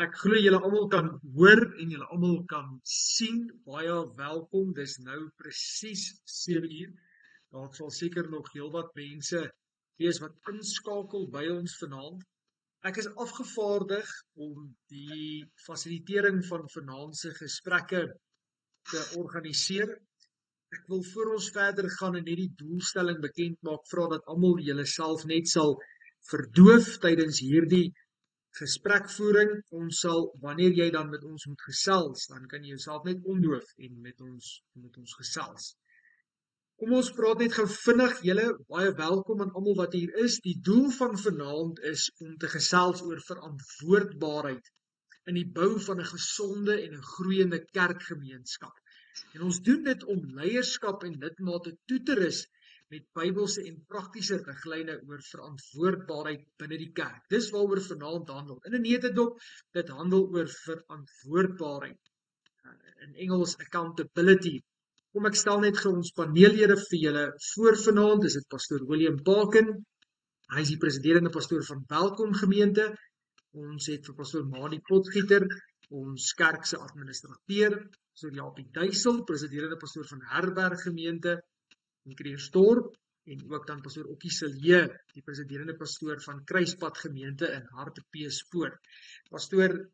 Ek glo julle almal kan hoor en julle almal kan sien. Baie welkom. Dis nou presies 7 uur. Daar sal seker nog heelwat mense wees wat inskakel by ons vanaand. Ek is afgevaardig om die fasilitering van vanaand se gesprekke te organiseer. Ek wil voor ons verder gaan en net die doelstelling bekend maak, vra dat almal julle self net sal verdoof tydens hierdie gesprekvoering. Ons sal, wanneer jy dan met ons moet gesels, dan kan jy jouself net ondoof en met ons gesels. Kom ons praat net gou vinnig. Julle baie welkom aan almal wat hier is. Die doel van vanaand is om te gesels oor verantwoordbaarheid in die bou van 'n gesonde en 'n groeiende kerkgemeenskap. En ons doen dit om leierskap en lidmate toe te rus met Bybelse en praktiese riglyne oor verantwoordbaarheid binne die kerk. Dis waaroor vanaand handel. In 'n netedop, dit handel oor verantwoordbaarheid. In Engels accountability. Kom ek stel net gou ons paneellede vir julle voor vanaand. Dis dit pastoor William Baken. Hy is die presiderende pastoor van Welkom Gemeente. Ons het vir pastoor Mani Potgieter, ons kerk se administrateur, pastoor Japie Duisel, presiderende pastoor van Herberg Gemeente in Kreersdorp, en ook dan pastoor Okkie Silje, die presiderende pastoor van Kruispad Gemeente in Hartbeespoort. Pastoor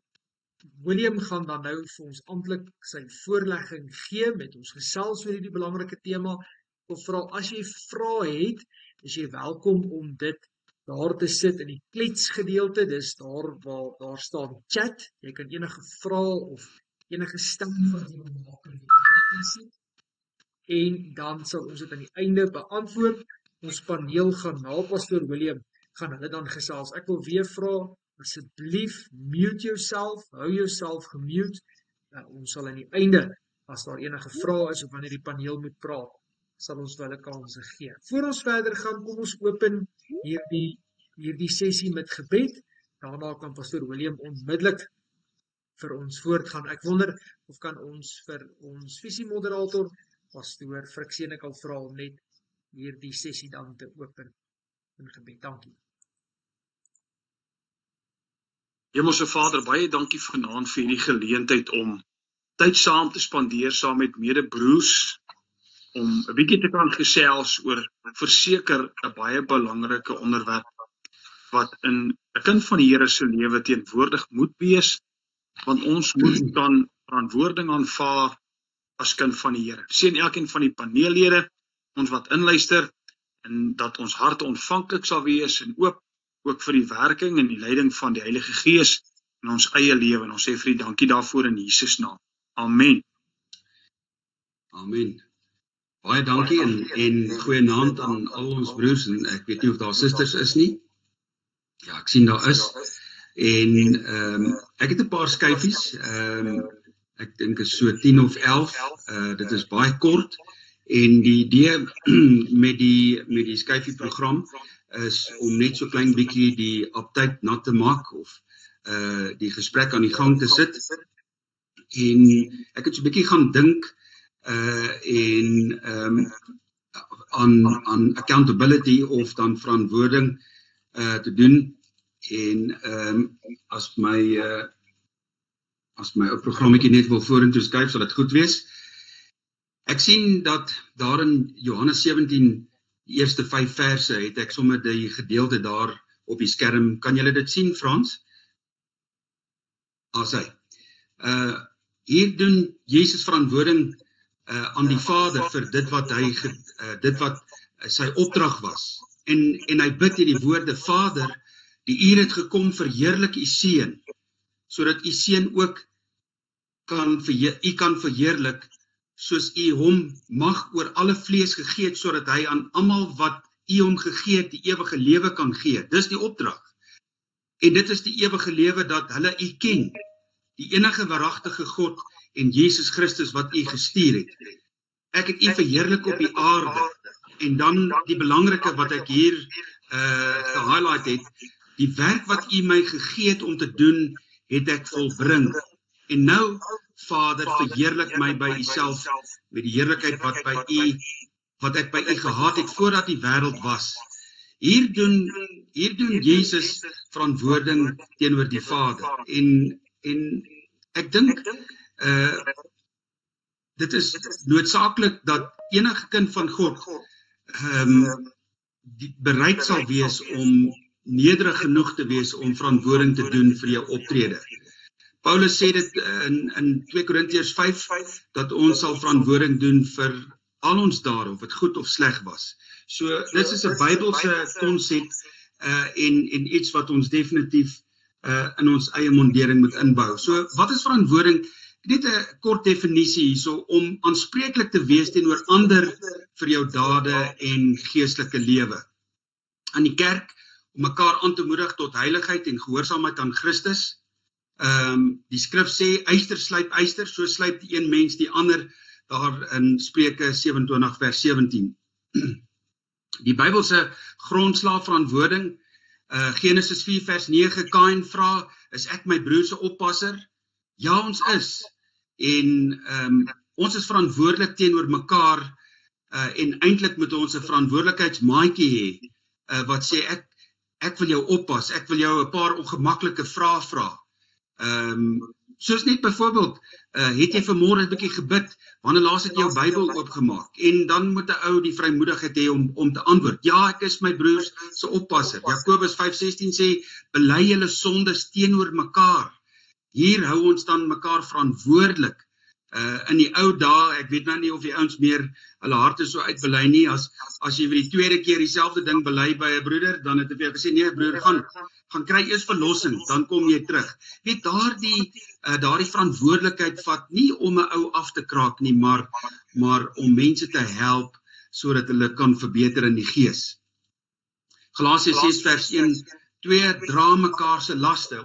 William gaan dan nou vir ons amptelik sy voorlegging gee met ons gesels oor hierdie belangrike tema. Ek wil vra, as jy vrae het, is jy welkom om dit daar te sit in die kletsgedeelte. Dis daar staan chat. Jy kan enige vrae of enige stelling wat jy wil maak en dan sal ons dit aan die einde beantwoord. Ons paneel gaan na pastoor William, gaan hulle dan gesels. Ek wil weer vra, asseblief mute jouself, hou jouself gemute. Ons sal aan die einde, as daar enige vrae is of wanneer die paneel moet praat, sal ons hulle kanse gee. Voor ons verder gaan, kom ons open hierdie sessie met gebed. Daarna kan pastoor William onmiddellik vir ons voortgaan. Ek wonder of kan ons vir ons visiemoderator, pastoor Friksie, ek al vra om net hierdie sessie dan te open in gebed. Dankie. Hemelse Vader, baie dankie vanaand vir hierdie geleentheid om tyd saam te spandeer saam met medebroers, om 'n bietjie te kan gesels oor verseker 'n baie belangrike onderwerp wat in 'n kind van die Here se lewe teenwoordig moet wees, want ons moet dan verantwoording aanvaar as kind van die Here. Seën elkeen van die paneellede, ons wat inluister, en dat ons harte ontvanklik sal wees en oop, ook vir die werking en die leiding van die Heilige Gees in ons eie lewe. En ons sê vir die dankie daarvoor in Jesus naam. Amen. Amen. Baie dankie en goeienaand aan al ons broers, en ek weet nie of daar susters is nie. Ja, ek sien daar is. En ek het 'n paar skyfies. Ek dink is so 10 of 11. Dit is baie kort. En die idee met die skyfie program is om net so klein bietjie die aptyd nat te maak of die gesprek aan die gang te sit. En ek het so 'n bietjie gaan dink aan accountability of dan verantwoording te doen. En as my programmetjie net wil vorentoe skuif, sal dit goed wees. Ek sien dat daar in Johannes 17, die eerste 5 verse, het ek sommer die gedeelte daar op die skerm. Kan julle dit sien, Frans? Hier doen Jesus verantwoording aan die Vader vir dit wat sy opdrag was. En hy bid hierdie woorde: Vader, die uur het gekom, verheerlik u seun, sodat u seun ook kan verheerlik, soos u hom mag oor alle vlees gegee het, sodat hy aan almal wat u hom gegee het, die ewige lewe kan gee. Dis die opdrag. En dit is die ewige lewe, dat hulle u ken, die enige waaragtige God en Jesus Christus wat u gestuur het. Ek het u verheerlik op die aarde. En dan die belangrike wat ek hier gehighlight het, die werk wat u my gegee het om te doen, het ek volbring. En nou, Vader, verheerlik my by u self, met die heerlikheid wat ek by u gehad het voordat die wêreld was. Hier doen Jesus verantwoording teenoor die Vader. En En ek dink dit is noodsaaklik dat enige kind van God bereid sal wees om nederig genoeg te wees om verantwoording te doen vir jou optrede. Paulus sê dit in 2 Korintiërs 5 dat ons sal verantwoording doen vir al ons dade, of het goed of sleg was. So dit is 'n Bybelse konsep en iets wat ons definitief in ons eie mondering moet inbou. So wat is verantwoording? Net 'n kort definisie hierso, om aanspreeklik te wees teenoor ander vir jou dade en geestelike lewe. In die kerk om mekaar aan te moedig tot heiligheid en gehoorsaamheid aan Christus. Die skrif sê, yster slyp yster, so slyp die een mens die ander, daar in Spreuke 27 vers 17. Die Bybelse grondslag verantwoording, Genesis 4 vers 9, Kain vra, is ek my broer se oppasser? Ja, ons is. En ons is verantwoordelik teenoor mekaar, en eintlik moet ons 'n verantwoordelikheidsmaatjie hê, wat sê ek wil jou oppas, ek wil jou 'n paar ongemaklike vrae vra. Soos net byvoorbeeld, het jy vanmôre 'n bietjie gebid, wanneer laas het jy jou Bybel oopgemaak? En dan moet 'n ou die vrymoedigheid hê om te antwoord. Ja, ek is my broers se oppasser. Jakobus 5:16 sê, bely julle sondes teenoor mekaar. Hier hou ons dan mekaar verantwoordelik. In die ou dae, ek weet nou nie of die ouens meer hulle harte so uitbely nie, as jy vir die tweede keer dieselfde ding bely by 'n broeder, dan het hy vir jou gesê, nee broer, gaan kry eers verlossing, dan kom jy terug. Weet, daardie verantwoordelikheid vat nie om 'n ou af te kraak nie, maar om mense te help, sodat hulle kan verbeter in die gees. Galasiërs 6 vers 1-2, dra mekaar se laste.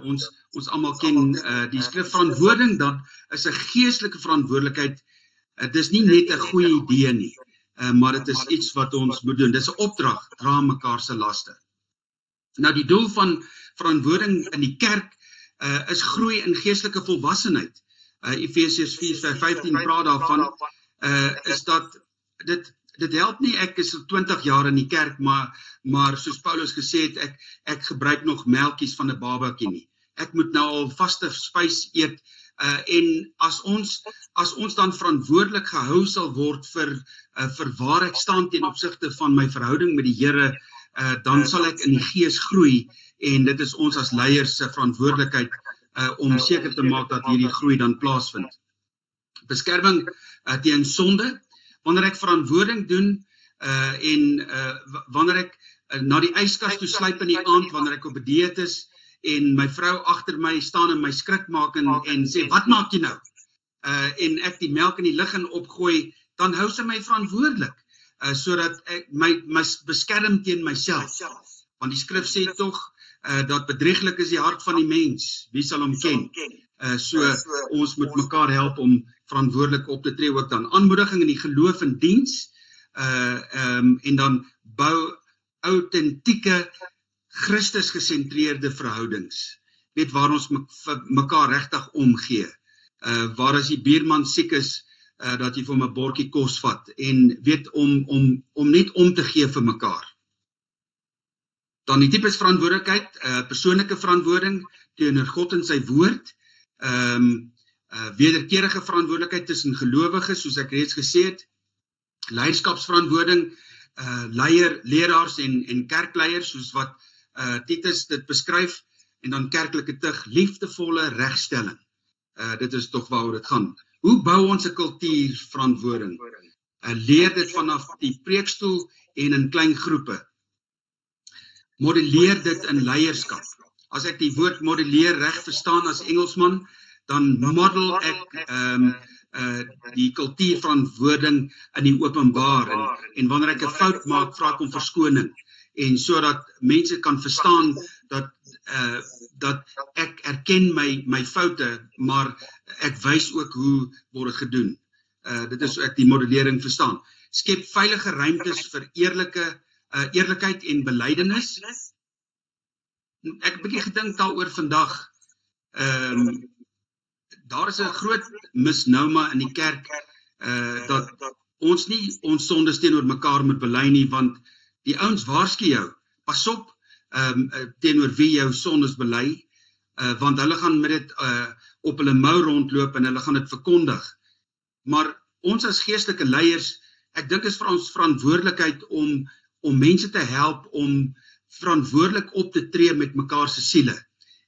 Ons almal ken die skrif. Verantwoording dan is 'n geestelike verantwoordelikheid. Dis nie net 'n goeie idee nie, maar dit is iets wat ons moet doen. Dis 'n opdrag, dra mekaar se laste. Nou die doel van verantwoording in die kerk is groei in geestelike volwassenheid. Efesiërs 4:15 praat daarvan, is dat dit help nie, ek is 20 jaar in die kerk, maar soos Paulus gesê het, ek gebruik nog melkies van 'n babatjie nie. Ek moet nou al vaste spys eet, en as ons dan verantwoordelik gehou sal word vir waar ek staan ten opsigte van my verhouding met die Here, dan sal ek in die gees groei, en dit is ons as leiers se verantwoordelikheid om seker te maak dat hierdie groei dan plaasvind. Beskerming teen sonde, wanneer ek verantwoording doen, en wanneer ek na die yskas toe sluip in die aand, wanneer ek op 'n dieet is, en my vrou agter my staan en my skrik maak en sê, wat maak jy nou? En ek die melk in die lig in opgooi, dan hou sy my verantwoordelik, sodat ek my beskerm teen myself. Want die skrif sê tog, dat bedrieglik is die hart van die mens, wie sal hom ken? So ons moet mekaar help om verantwoordelik op te tree, ook dan aanmoediging in die geloof en diens, en dan bou autentieke Christus gesentreerde verhoudings. Weet, waar ons mekaar regtig omgee. Waar as die buurman siek is, dat jy vir hom 'n bordjie kos vat, en weet om net om te gee vir mekaar. Dan die tipes verantwoordelikheid, persoonlike verantwoording teenoor God en sy woord, wederkerige verantwoordelikheid tussen gelowiges, soos ek reeds gesê het, leierskapsverantwoording, leraars en kerkleiers, soos wat Titus dit beskryf, en dan kerklike tug, liefdevolle regstelling. Dit is tog waaroor dit gaan. Hoe bou ons 'n kultuur verantwoording? Leer dit vanaf die preekstoel en in klein groepe. Modelleer dit in leierskap. As ek die woord modelleer reg verstaan as Engelsman, dan model ek die kultuurverantwoording in die openbaar, en wanneer ek 'n fout maak, vra ek om verskoning, en sodat mense kan verstaan dat ek erken my foute, maar ek wys ook hoe word dit gedoen. Dit is hoe ek die modellering verstaan. Skep veilige ruimtes vir eerlikheid en belydenis. Ek het 'n bietjie gedink daaroor vandag. Daar is 'n groot misnouma in die kerk, dat ons nie ons sondes teenoor mekaar moet bely nie, want die ouens waarsku jou, pas op teenoor wie jou sondes bely, want hulle gaan met dit op hulle mou rondloop en hulle gaan dit verkondig. Maar ons as geestelike leiers, ek dink is vir ons verantwoordelikheid om mense te help om verantwoordelik op te tree met mekaar se siele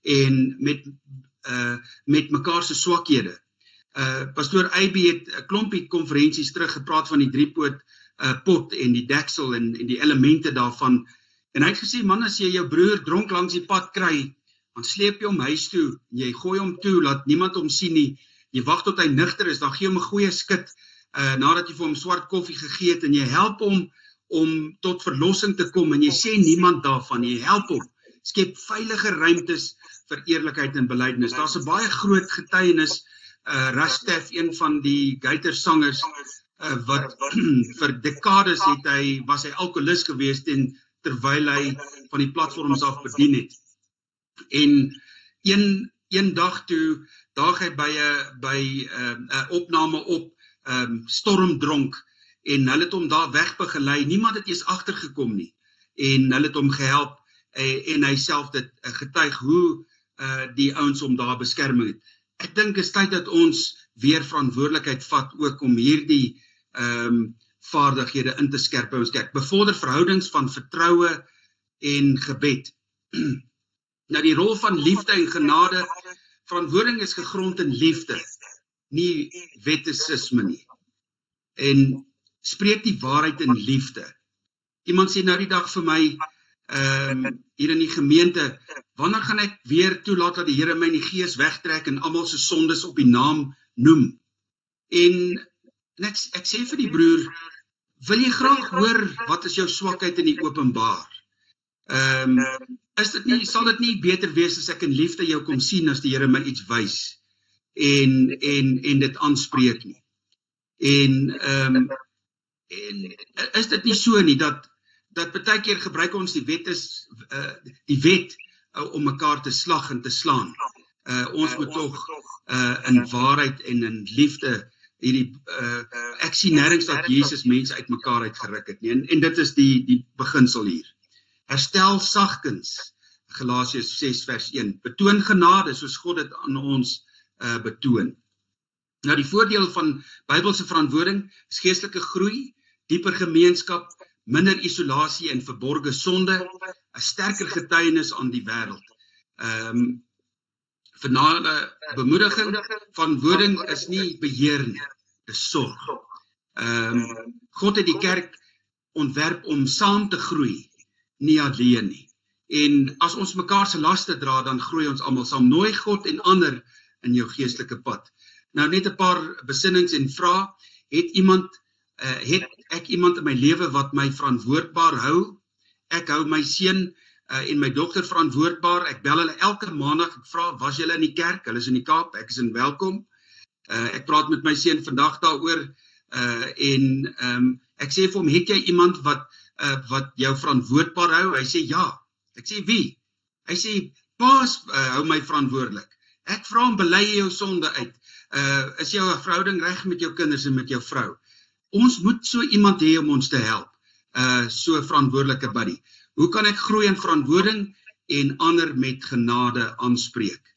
en met mekaar se swakhede. Pastoor Eybe het 'n klompie konferensies terug gepraat van die driepoot pot en die deksel en die elemente daarvan. En hy het gesê, man, as jy jou broer dronk langs die pad kry, dan sleep jy hom huis toe, jy gooi hom toe, laat niemand hom sien nie, jy wag tot hy nigter is, dan gee hom 'n goeie skit, nadat jy vir hom swart koffie gegee het, en jy help hom om tot verlossing te kom, en jy sê niemand daarvan, jy help hom, skep veilige ruimtes vir eerlikheid en belydenis. Daar's 'n baie groot getuienis, Rastaf, een van die Gaiters-sangers, wat vir dekades was hy alkoholist geweest terwyl hy van die platforms af bedien het. En een dag toe daag hy by 'n opname op, stormdronk, en hulle het hom daar wegbegelei, niemand het eers agtergekom nie, en hulle het hom gehelp, en hy self dit getuig hoe die ouens hom daar beskerming het. Ek dink is tyd dat ons weer verantwoordelikheid vat ook om hierdie vaardighede in te skerp by ons kerk. Bevorder verhoudings van vertroue en gebed. Nou die rol van liefde en genade, verantwoording is gegrond in liefde, nie wettisisme nie. En spreek die waarheid in liefde. Iemand sê nou die dag vir my, hier in die gemeente, wanneer gaan ek weer toelaat dat die Here my in die gees wegtrek en almal se sondes op die naam noem? En ek sê vir die broer, wil jy graag hoor wat is jou swakheid in die openbaar? Sal dit nie beter wees as ek in liefde jou kom sien as die Here my iets wys en dit aanspreek nie? En is dit nie so nie, dat baie keer gebruik ons die wet om mekaar te slag en te slaan. Ons moet tog in waarheid en in liefde ek sien nêrens dat Jesus mense uit mekaar uitgeruk het nie, en dit is die beginsel hier. Herstel sagkens, Galasiërs 6 vers 1, betoon genade soos God dit aan ons betoon. Nou die voordeel van Bybelse verantwoording is geestelike groei, dieper gemeenskap, minder isolasie en verborge sonde, 'n sterker getuienis aan die wêreld. Finale bemoediging, verantwoording is nie beheer nie, dis sorg. God het die kerk ontwerp om saam te groei, nie alleen nie. En as ons mekaar se laste dra, dan groei ons almal saam. Nooi God en ander in jou geestelike pad. Nou net 'n paar besinnings en vrae. Het ek iemand in my lewe wat my verantwoordbaar hou? Ek hou my seun en my dogter verantwoordbaar. Ek bel hulle elke maandag, ek vra, was julle in die kerk? Hulle is in die Kaap, ek is in welkom. Ek praat met my seun vandag daaroor, en ek sê vir hom, het jy iemand wat jou verantwoordbaar hou? Hy sê ja. Ek sê wie? Hy sê, paas hou my verantwoordelik. Ek vra hom, bely jy jou sonde uit? Is jou verhouding reg met jou kinders en met jou vrou? Ons moet so iemand hê om ons te help, so verantwoordelike buddy. Hoe kan ek groei in verantwoording en ander met genade aanspreek?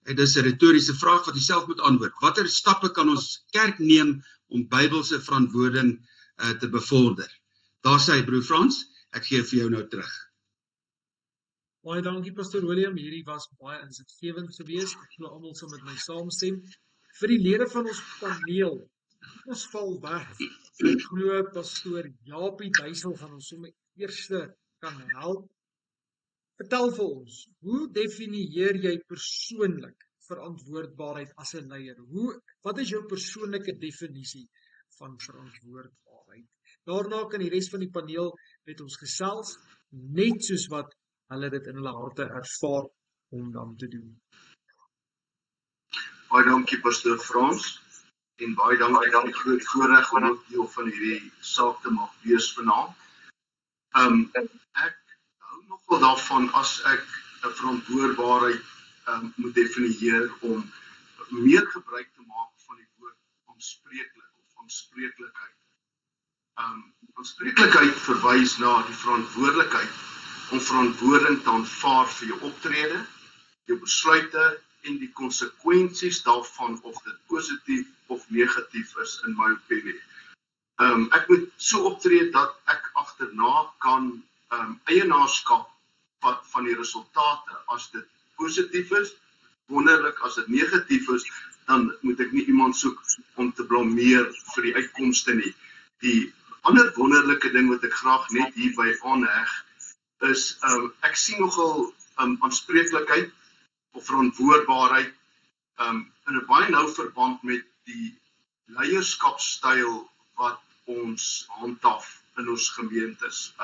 Dit is 'n retoriese vraag wat jy self moet antwoord. Watter stappe kan ons kerk neem om Bybelse verantwoording te bevorder? Daar sê hy, broer Frans, ek gee vir jou nou terug. Baie dankie, Pastor William. Hierdie was baie insiggewend geweest. Ek glo almal sal met my saamstem. Vir die lede van ons paneel, ons val weg. Ek glo Pastor Japie Duisel gaan ons sommer eerste kan help. Vertel vir ons, hoe definieer jy persoonlik verantwoordbaarheid as 'n leier? Wat is jou persoonlike definisie van verantwoordbaarheid? Daarna kan die res van die paneel met ons gesels, net soos wat hulle dit in hulle harte ervaar om dan te doen. Baie dankie, Pastor Frans, en baie dankie vir die groot voorreg om ook deel van hierdie saak te mag wees vanaand. Ek hou nogal daarvan as ek 'n verantwoordbaarheid moet definieer om meer gebruik te maak van die woord aanspreeklik of aanspreeklikheid. Aanspreeklikheid verwys na die verantwoordelikheid om verantwoording te aanvaar vir jou optrede jou besluite en die konsekwensies daarvan, of dit positief of negatief is, in my opinie. Ek moet so optree dat ek agterna kan eienaarskap vat van die resultate. As dit positief is, wonderlik. As dit negatief is, dan moet ek nie iemand soek om te blameer vir die uitkomste nie. Die ander wonderlike ding wat ek graag net hierby aanheg, is ek sien nogal aanspreeklikheid of verantwoordbaarheid in 'n baie nou verband met die leierskapstyl wat ons handhaaf in ons gemeentes.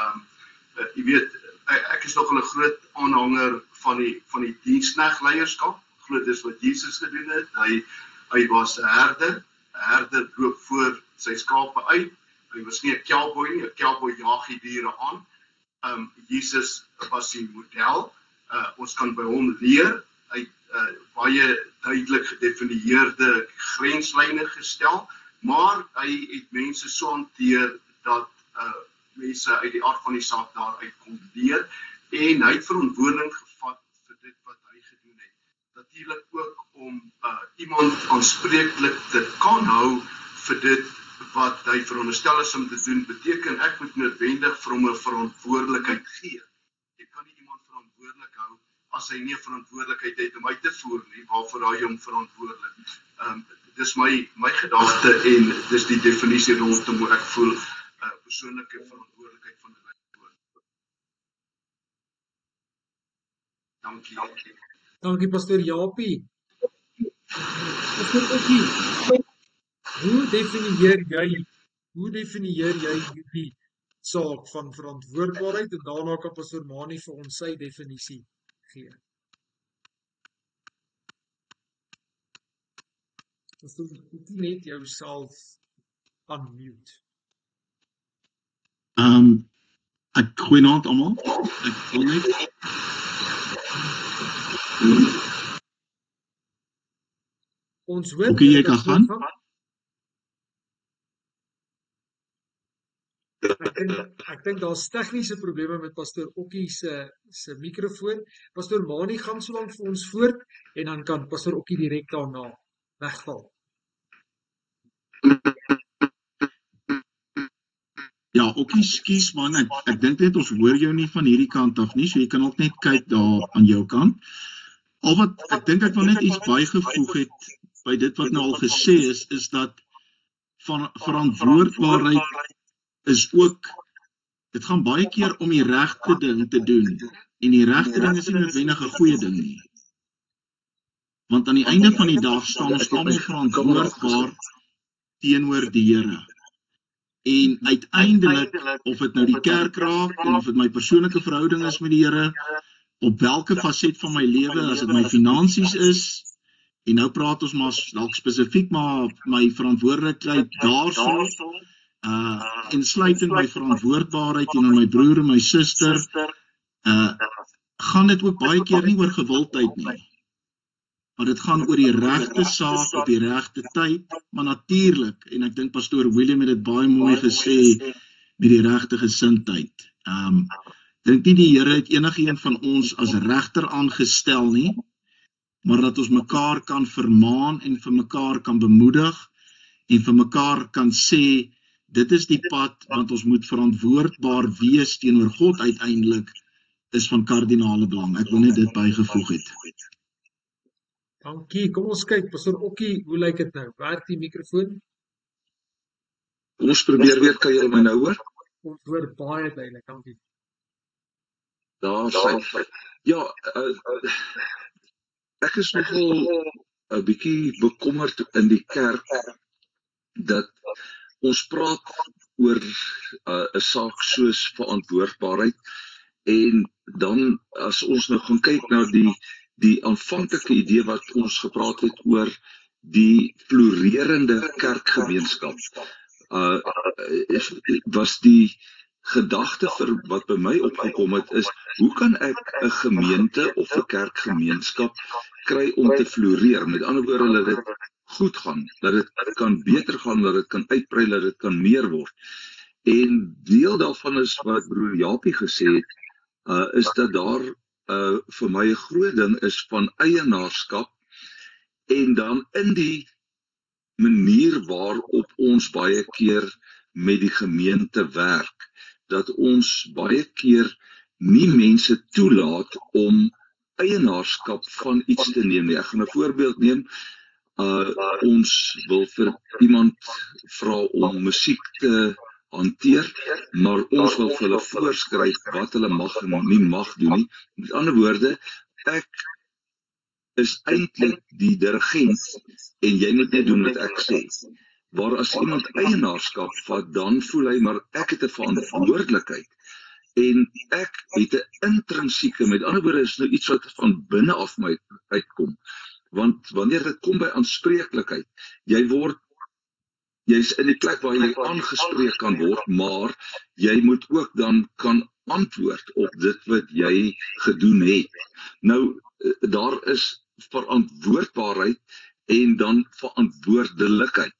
Jy weet, ek is nogal 'n groot aanhanger van die diensknegleierskap. Glo dis wat Jesus gedoen het. Hy was 'n herder. 'n Herder loop voor sy skape uit. Hy was nie 'n cowboy nie. 'n Cowboy jaag die diere aan. Jesus was die model. Ons kan by hom leer. Hy het baie duidelik gedefinieerde grenslyne gestel, maar hy het mense so hanteer dat mense uit die aard van die saak daaruit kon leer, en hy het verantwoording gevat vir dit wat hy gedoen het. Natuurlik ook om iemand aanspreeklik te kan hou vir dit wat hy veronderstel is om te doen, beteken ek moet noodwendig vir hom 'n verantwoordelikheid gee. Ek kan nie iemand verantwoordelik hou as hy nie 'n verantwoordelikheid het om uit te voer nie, waarvoor hou jy hom verantwoordelik. Dis my gedagte, en dis die definisie rondom hoe ek voel persoonlike verantwoordelikheid van 'n leier. Dankie. Dankie, Pastoor Japie. Pastoor Okkie, hoe definieer jy hierdie saak van verantwoordbaarheid, en daarna kan Pastoor Mani vir ons sy definisie gee? Pastoor Okkie, net jouself unmute. Goeienaand almal. Ek wil net Ons hoor Okkie, jy kan gaan. Ek dink daar's tegniese probleme met Pastoor Okkie se mikrofoon. Pastoor Mani gaan so lank vir ons voort, en dan kan Pastoor Okkie direk daarna wegval. Ja, Okkie, skus man, ek dink net ons hoor jou nie van hierdie kant af nie, so jy kan ook net kyk daar aan jou kant. Al wat ek dink ek wil net iets bygevoeg het by dit wat nou al gesê is dat van verantwoordbaarheid is ook, dit gaan baie keer om die regte ding te doen, en die regte ding is nie noodwendig 'n goeie ding nie. Want aan die einde van die dag staan ons almal verantwoordbaar teenoor die Here. En uiteindelik, of dit nou die kerk raak, en of dit my persoonlike verhouding is met die Here, op watter faset van my lewe, as dit my finansies is, en nou praat ons maar dalk spesifiek maar my verantwoordelikheid daarso, insluitend my verantwoordbaarheid teenoor my broer en my suster, gaan dit ook baie keer nie oor gewildheid nie. Maar dit gaan oor die regte saak op die regte tyd, maar natuurlik, en ek dink Pastoor William het dit baie mooi gesê, met die regte gesindheid. Dink nie die Here het enige een van ons as regter aangestel nie, maar dat ons mekaar kan vermaan en vir mekaar kan bemoedig, en vir mekaar kan sê, dit is die pad, want ons moet verantwoordbaar wees teenoor God uiteindelik, is van kardinale belang. Ek wil net dit bygevoeg het. Dankie, kom ons kyk, Pastoor Okkie, hoe lyk dit nou? Werk die mikrofoon? Kom ons probeer weer, kan jy my nou hoor? Ons hoor baie duidelik, dankie. Daar sy. Ja, ek is nogal 'n bietjie bekommerd in die kerk dat ons praat oor 'n saak soos verantwoordbaarheid, en dan as ons nou gaan kyk na die aanvanklike idee wat ons gepraat het oor die floreerende kerkgemeenskap, was die gedagte vir wat by my opgekom het is, hoe kan ek 'n gemeente of 'n kerkgemeenskap kry om te floreer? Met ander woorde, dat dit goed gaan, dat dit kan beter gaan, dat dit kan uitbrei, dat dit kan meer word. En deel daarvan is wat broer Japie gesê het, is dat daar vir my 'n groot ding is van eienaarskap en dan in die manier waarop ons baie keer met die gemeente werk, dat ons baie keer nie mense toelaat om eienaarskap van iets te neem nie. Ek gaan 'n voorbeeld neem. Ons wil vir iemand vra om musiek te hanteer, maar ons wil vir hulle voorskryf wat hulle mag en nie mag doen nie. Met ander woorde, ek is eintlik die dirigent en jy moet net doen wat ek sê. Waar as iemand eienaarskap vat, dan voel hy, maar ek het 'n verantwoordelikheid en ek het 'n intrinsieke, met ander woorde is nou iets wat van binne af my uitkom. Want wanneer dit kom by aanspreeklikheid, jy's in die plek waar jy aangespreek kan word, maar jy moet ook dan kan antwoord op dit wat jy gedoen het. Nou, daar is verantwoordbaarheid en dan verantwoordelikheid.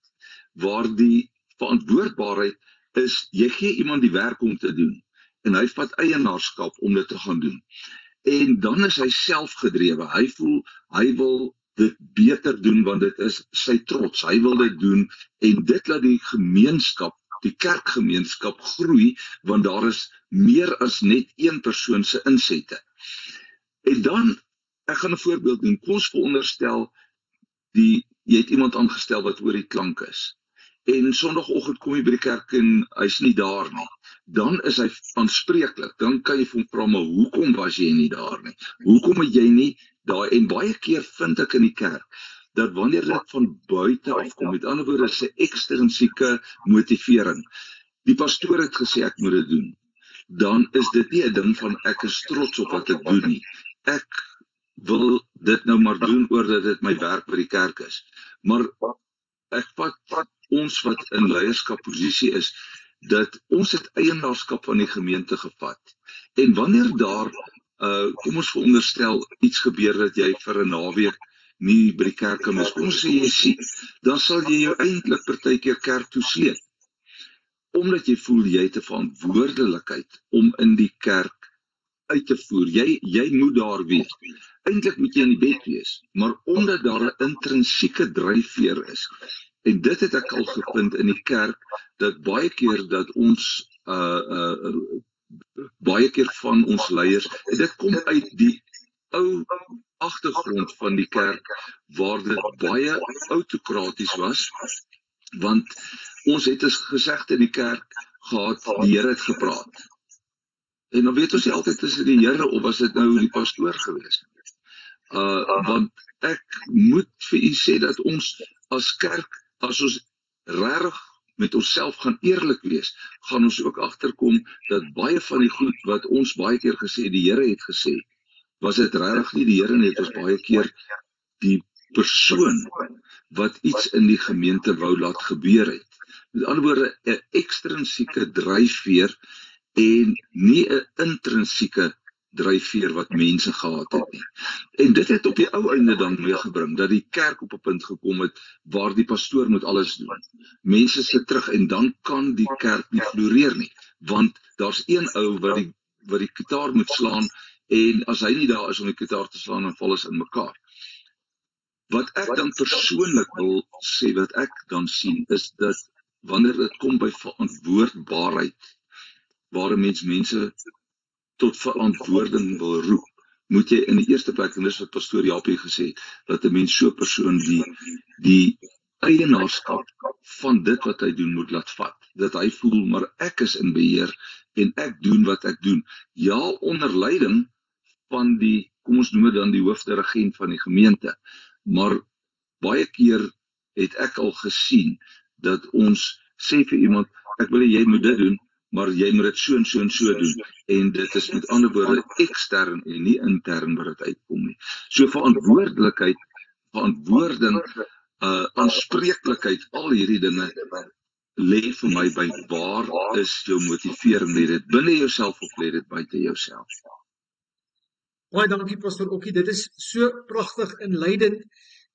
Waar die verantwoordbaarheid is, jy gee iemand die werk om te doen en hy vat eienaarskap om dit te gaan doen. En dan is hy selfgedrewe. Hy voel hy wil dit beter doen want dit is sy trots. Hy wil dit doen en dit laat die gemeenskap, die kerkgemeenskap groei want daar is meer as net een persoon se insette. En dan, ek gaan 'n voorbeeld doen. Kom ons veronderstel jy het iemand aangestel wat oor die klank is. En Sondagoggend kom jy by die kerk en hy's nie daar nie. Dan is hy aanspreeklik. Dan kan jy vir hom vra, maar hoekom was jy nie daar nie? Hoekom het jy nie daar? En baie keer vind ek in die kerk dat wanneer dit van buite afkom, met ander woorde is 'n ekstrinsieke motivering. Die pastoor het gesê ek moet dit doen. Dan is dit nie 'n ding van ek is trots op wat ek doen nie. Ek wil dit nou maar doen oordat dit my werk by die kerk is. Maar ek vat ons wat in leierskapposisie is, dat ons het eienaarskap van die gemeente gevat. En wanneer daar, kom ons veronderstel, iets gebeur dat jy vir 'n naweek nie by die kerk kan wees, kom ons sê jy is siek, dan sal jy jou eintlik partykeer kerk toe sleep. Omdat jy voel jy het 'n verantwoordelikheid om in die kerk uit te voer. Jy moet daar wees. Eintlik moet jy in die bed wees, maar omdat daar 'n intrinsieke dryfveer is, en dit het ek al gevind in die kerk, dat baie keer dat ons, baie keer van ons leiers, en dit kom uit die ou agtergrond van die kerk, waar dit baie autokraties was, want ons het 'n gesegde in die kerk gehad, die Here het gepraat. En dan weet ons nie altyd is dit die Here of was dit nou die pastoor gewees. Want ek moet vir u sê dat ons as kerk, as ons regtig met onsself gaan eerlik wees, gaan ons ook agterkom dat baie van die goed wat ons baie keer gesê, die Here het gesê, was dit regtig nie die Here nie, het ons baie keer die persoon wat iets in die gemeente wou laat gebeur het. Met ander woorde, 'n ekstrinsieke dryfveer en nie 'n intrinsieke dryfveer wat mense gehad het nie. En dit het op die ou einde dan meegebring, dat die kerk op 'n punt gekom het, waar die pastoor moet alles doen. Mense sit terug en dan kan die kerk nie floreer nie, want daar's een ou wat die kitaar moet slaan, en as hy nie daar is om die kitaar te slaan, dan val ons in mekaar. Wat ek dan persoonlik wil sê, wat ek dan sien, is dat wanneer dit kom by verantwoordbaarheid, waar 'n mens mense tot verantwoording wil roep, moet jy in die eerste plek, en dis wat pastoor Japie gesê het, dat 'n mens so 'n persoon die eienaarskap van dit wat hy doen moet laat vat. Dat hy voel, maar ek is in beheer en ek doen wat ek doen. Ja, onder leiding van die, kom ons noem dit dan die hoofdirigent van die gemeente, maar baie keer het ek al gesien dat ons sê vir iemand, ek wil jy moet dit doen, maar jy moet dit so en so en so doen, en dit is met ander woorde ekstern en nie intern wat dit uitkom nie. So verantwoordelikheid, verantwoording, aanspreeklikheid, al hierdie dinge lê vir my by waar is jou motivering, lê dit binne jouself of lê dit buite jouself? Baie dankie Pastor Okkie, dit is so pragtig inleidend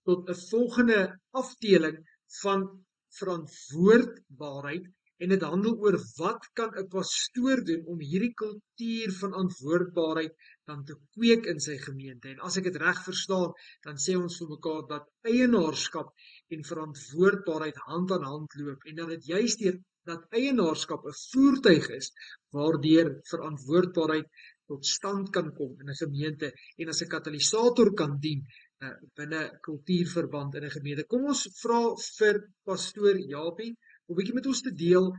tot 'n volgende afdeling van verantwoordbaarheid, en dit handel oor wat kan 'n pastoor doen om hierdie kultuur van verantwoordbaarheid dan te kweek in sy gemeente. En as ek dit reg verstaan, dan sê ons vir mekaar dat eienaarskap en verantwoordbaarheid hand aan hand loop en dat dit juist deur dat eienaarskap 'n voertuig is waardeur verantwoordbaarheid tot stand kan kom in 'n gemeente en as 'n katalisator kan dien binne kultuurverband in 'n gemeente. Kom ons vra vir pastoor Japie om 'n bietjie met ons te deel,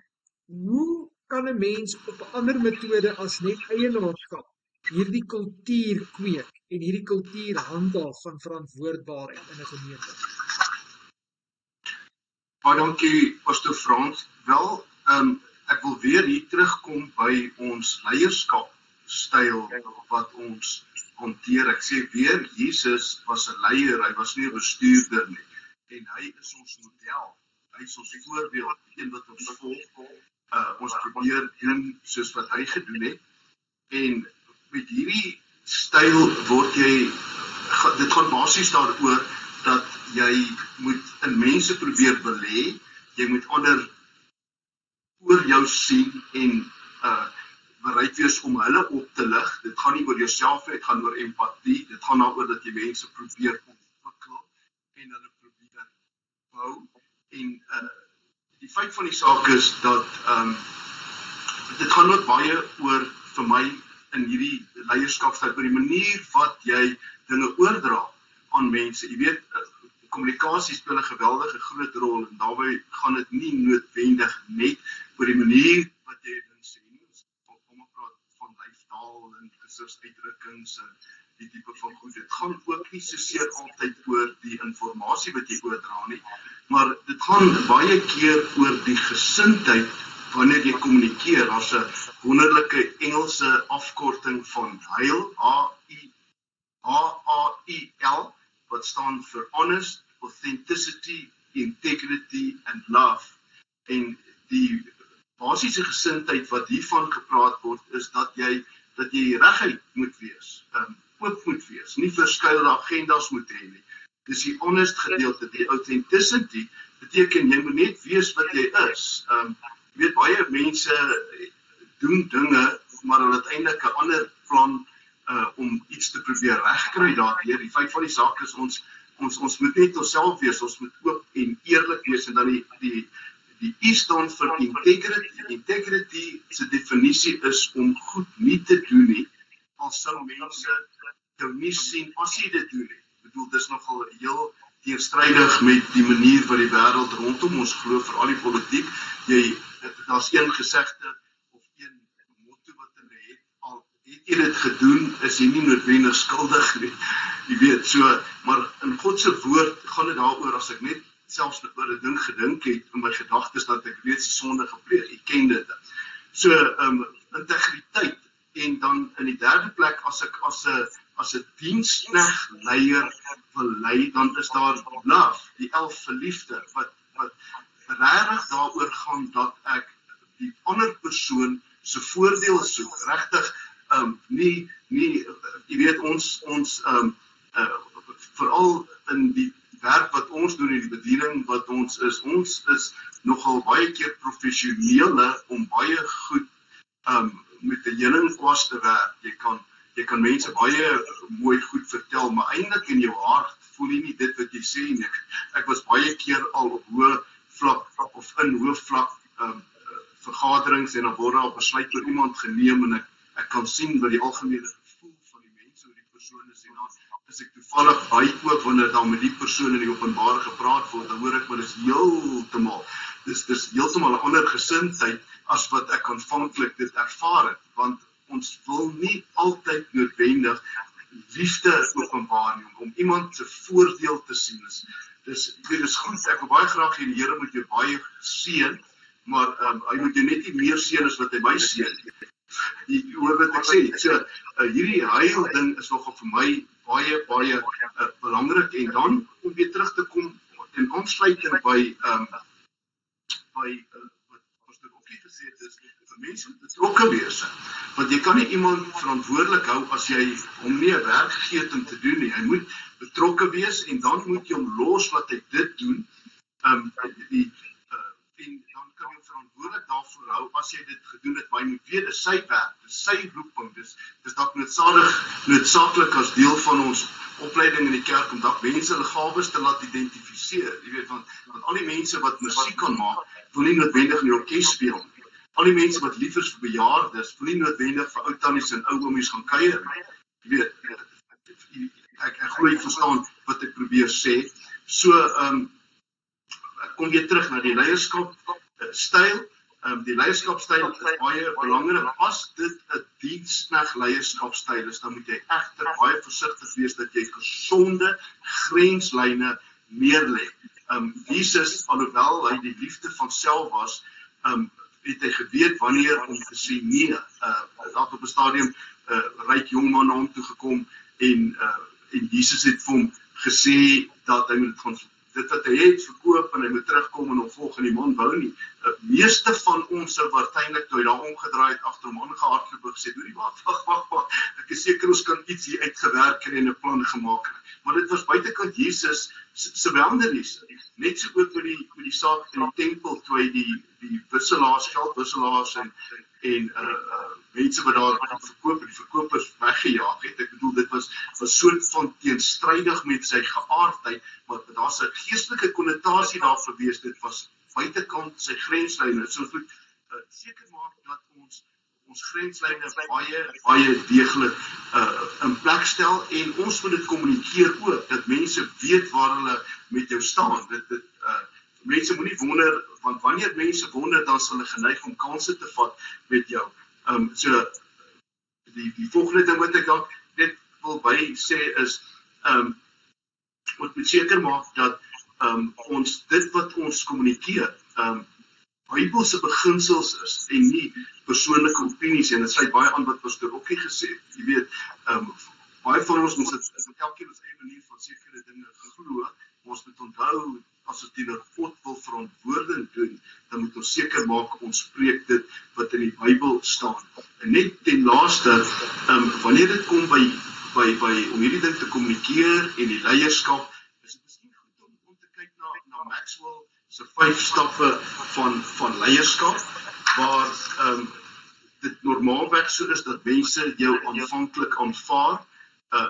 hoe kan 'n mens op 'n ander metode as net eienaarskap hierdie kultuur kweek en hierdie kultuur handhaaf van verantwoordbaarheid in 'n gemeente? Baie dankie, pastoor Frans. Wel, ek wil weer hier terugkom by ons leierskapstyl wat ons hanteer. Ek sê weer, Jesus was 'n leier, hy was nie 'n bestuurder nie. En hy is ons model. Hy is ons voorbeeld, een wat ons volg. Ons probeer doen soos wat hy gedoen het. En met hierdie styl word jy, dit gaan basies daaroor dat jy moet in mense probeer belê, jy moet ander oor jou sien en bereid wees om hulle op te lig. Dit gaan nie oor jouself, dit gaan oor empatie, dit gaan daaroor dat jy mense probeer ontwikkel en hulle probeer bou. En die feit van die saak is dat dit gaan ook baie oor vir my in hierdie leierskapstyl, oor die manier wat jy dinge oordra aan mense. Jy weet, kommunikasie speel 'n geweldige groot rol en daarbey gaan dit nie noodwendig net oor die manier wat jy dit sê nie. Kom ek praat van lyfstaal en gesigsuitdrukkings en die tipe van goed. Dit gaan ook nie soseer altyd oor die inligting wat jy oordra nie, maar dit gaan baie keer oor die gesindheid wanneer jy kommunikeer. Daar's 'n wonderlike Engelse afkorting van HAIL, HAIL, wat staan vir Honest, Authenticity, Integrity and Love. En die basiese gesindheid wat hiervan gepraat word, is dat jy reguit moet wees, oop moet wees, nie verskeie agendas moet hê nie. Dis die honest gedeelte. Die authenticity beteken jy moet net wees wat jy is. Jy weet, baie mense doen dinge, maar hulle het eintlik 'n ander plan om iets te probeer regkry daardeur. Die feit van die saak is ons moet net onsself wees, ons moet oop en eerlik wees en dan die I staan vir integrity. Integrity se definisie is om goed nie te doen nie, al sou mense jou nie sien as jy dit doen nie. Ek bedoel, dis nogal heel teenstrydig met die manier wat die wêreld rondom ons glo, veral die politiek. Daar's een gesegde of een motto wat hulle het, al het jy dit gedoen, is jy nie noodwendig skuldig nie. Jy weet, so, maar in God se woord gaan dit daaroor, as ek net selfs oor 'n ding gedink het in my gedagtes dat ek reeds die sonde gepleeg, ek ken dit. So, integriteit, en dan in die derde plek, as ek as 'n diensknegt leier wil lei, dan is daar love, die 11 verliefde, wat regtig daaroor gaan dat ek die ander persoon se voordeel soek, regtig, nie, jy weet, ons veral in die werk wat ons doen, in die bediening wat ons is nogal baie keer professionele om baie goed met 'n heuningskwas te werk. Jy kan mense baie mooi goed vertel, maar eintlik in jou hart voel jy nie dit wat jy sê nie. Ek was baie keer al op hoë vlak of in hoë vlak vergaderings en dan word daar 'n besluit oor iemand geneem en ek kan sien wat die algemene gevoel van die mense oor die persoon is en dan is ek toevallig by ook wanneer dan met die persoon in die openbare gepraat word, dan hoor ek maar dis heeltemal 'n ander gesindheid as wat ek aanvanklik dit ervaar het, want ons wil nie altyd noodwendig liefde openbaar nie, om iemand se voordeel te sien. Dis goed, ek wil baie graag hê die Here moet jou baie seën, maar hy moet jou net nie meer seën as wat hy my seën. Jy hoor wat ek sê. So, hierdie heil ding is nogal vir my baie belangrik, en dan om weer terug te kom en aansluiting by wat pastoor Okkie gesê het, is vir mense moet betrokke wees. Want jy kan nie iemand verantwoordelik hou as jy hom nie 'n werk gegee het om te doen nie. Hy moet betrokke wees en dan moet jy hom los wat hy dit doen. Die en dan kan jy verantwoordelik daarvoor hou as jy dit gedoen het, maar jy moet weet, dis sy werk, dis sy roeping, dis dalk noodsaaklik as deel van ons opleiding in die kerk om dalk mense hulle gawes te laat identifiseer. Jy weet, want al die mense wat musiek kan maak, wil nie noodwendig in die orkes speel nie. Al die mense wat lief is vir bejaardes, wil nie noodwendig vir ou tannies en ou oomies gaan kuier nie. Jy weet, ek glo jy verstaan wat ek probeer sê. So, ek kom weer terug na die leierskapstyl. Die leierskapstyl is baie belangrik. As dit 'n diensknegt leierskapstyl is, dan moet jy egter baie versigtig wees dat jy gesonde grenslyne neerlê. Jesus, alhoewel hy die liefde van self was, het hy geweet wanneer om te sê nee. Dat op 'n stadium ryk jongman na hom toe gekom en Jesus het vir hom gesê dat hy moet gaan dit wat hy het verkoop en hy moet terugkom en hom volg en die man wou nie. Meeste van ons sou waarskynlik toe hy daar omgedraai het agter hom aangehardloop en gesê, wag, ek is seker ons kan iets hier uitgewerk kry en 'n plan gemaak het. Maar dit was buitekant Jesus se boundaries. Net so ook met die saak in die tempel toe hy die wisselaars, geldwisselaars en mense wat daar verkoop en die verkopers weggejaag het. Ek bedoel, dit was 'n soort van teenstrydig met sy geaardheid, maar daar's 'n geestelike konnotasie daar gewees. Dit was buitekant sy grenslyne. So ons moet seker maak dat ons grenslyne baie deeglik in plek stel en ons moet dit kommunikeer ook, dat mense weet waar hulle met jou staan. Mense moenie wonder, want wanneer mense wonder, dan sal hulle geneig om kansse te vat met jou. So die volgende ding wat ek dalk net wil by sê is, ons moet seker maak dat ons dit wat ons kommunikeer, Bybelse beginsels is en nie persoonlike opinies, en dit sluit baie aan wat Pastor Okkie gesê het. Jy weet, baie van ons moet elkeen ons eie manier van sekere dinge glo. Ons moet onthou, as ons teenoor God wil verantwoording doen, dan moet ons seker maak ons spreek dit wat in die Bybel staan. En net ten laaste, wanneer dit kom by om hierdie ding te kommunikeer en die leierskap, is dit miskien goed om te kyk na Maxwell se 5 stappe van leierskap, waar dit normaalweg so is dat mense jou aanvanklik aanvaar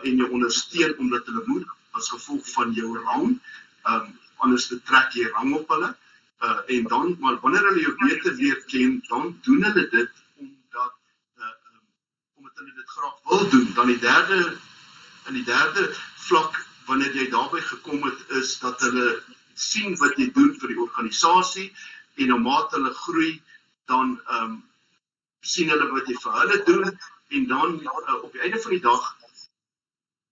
en jou ondersteun omdat hulle moet, as gevolg van jou rang, anders trek jy rang op hulle, en dan, maar wanneer hulle jou beter leer ken, dan doen hulle dit omdat hulle dit graag wil doen. Dan in die derde vlak, wanneer jy daarby gekom het, is dat hulle sien wat jy doen vir die organisasie, en naarmate hulle groei, dan sien hulle wat jy vir hulle doen, en dan op die einde van die dag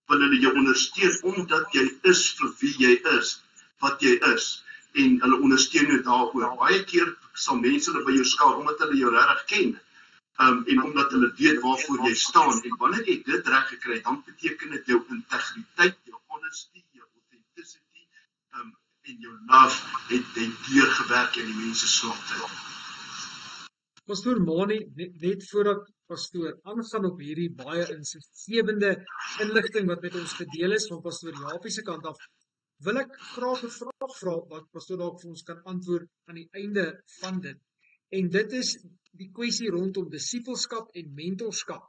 wil hulle jou ondersteun, omdat jy is vir wie jy is, wat jy is, en hulle ondersteun jou daaroor. Baie keer sal mense hulle by jou skaar, omdat hulle jou regtig ken, en omdat hulle weet waarvoor jy staan, en wanneer jy dit reg gekry, dan beteken dit jou integriteit, jou honesty, jou authenticity, en jou love het deurgewerk in die mense slagte. Pastoor Mani, net voordat pastoor aangaan op hierdie baie insiggewende inligting wat met ons gedeel is van pastoor Japie se kant af, wil ek graag 'n vraag vra wat pastoor dalk vir ons kan antwoord aan die einde van dit. En dit is die kwessie rondom disippelskap en mentorskap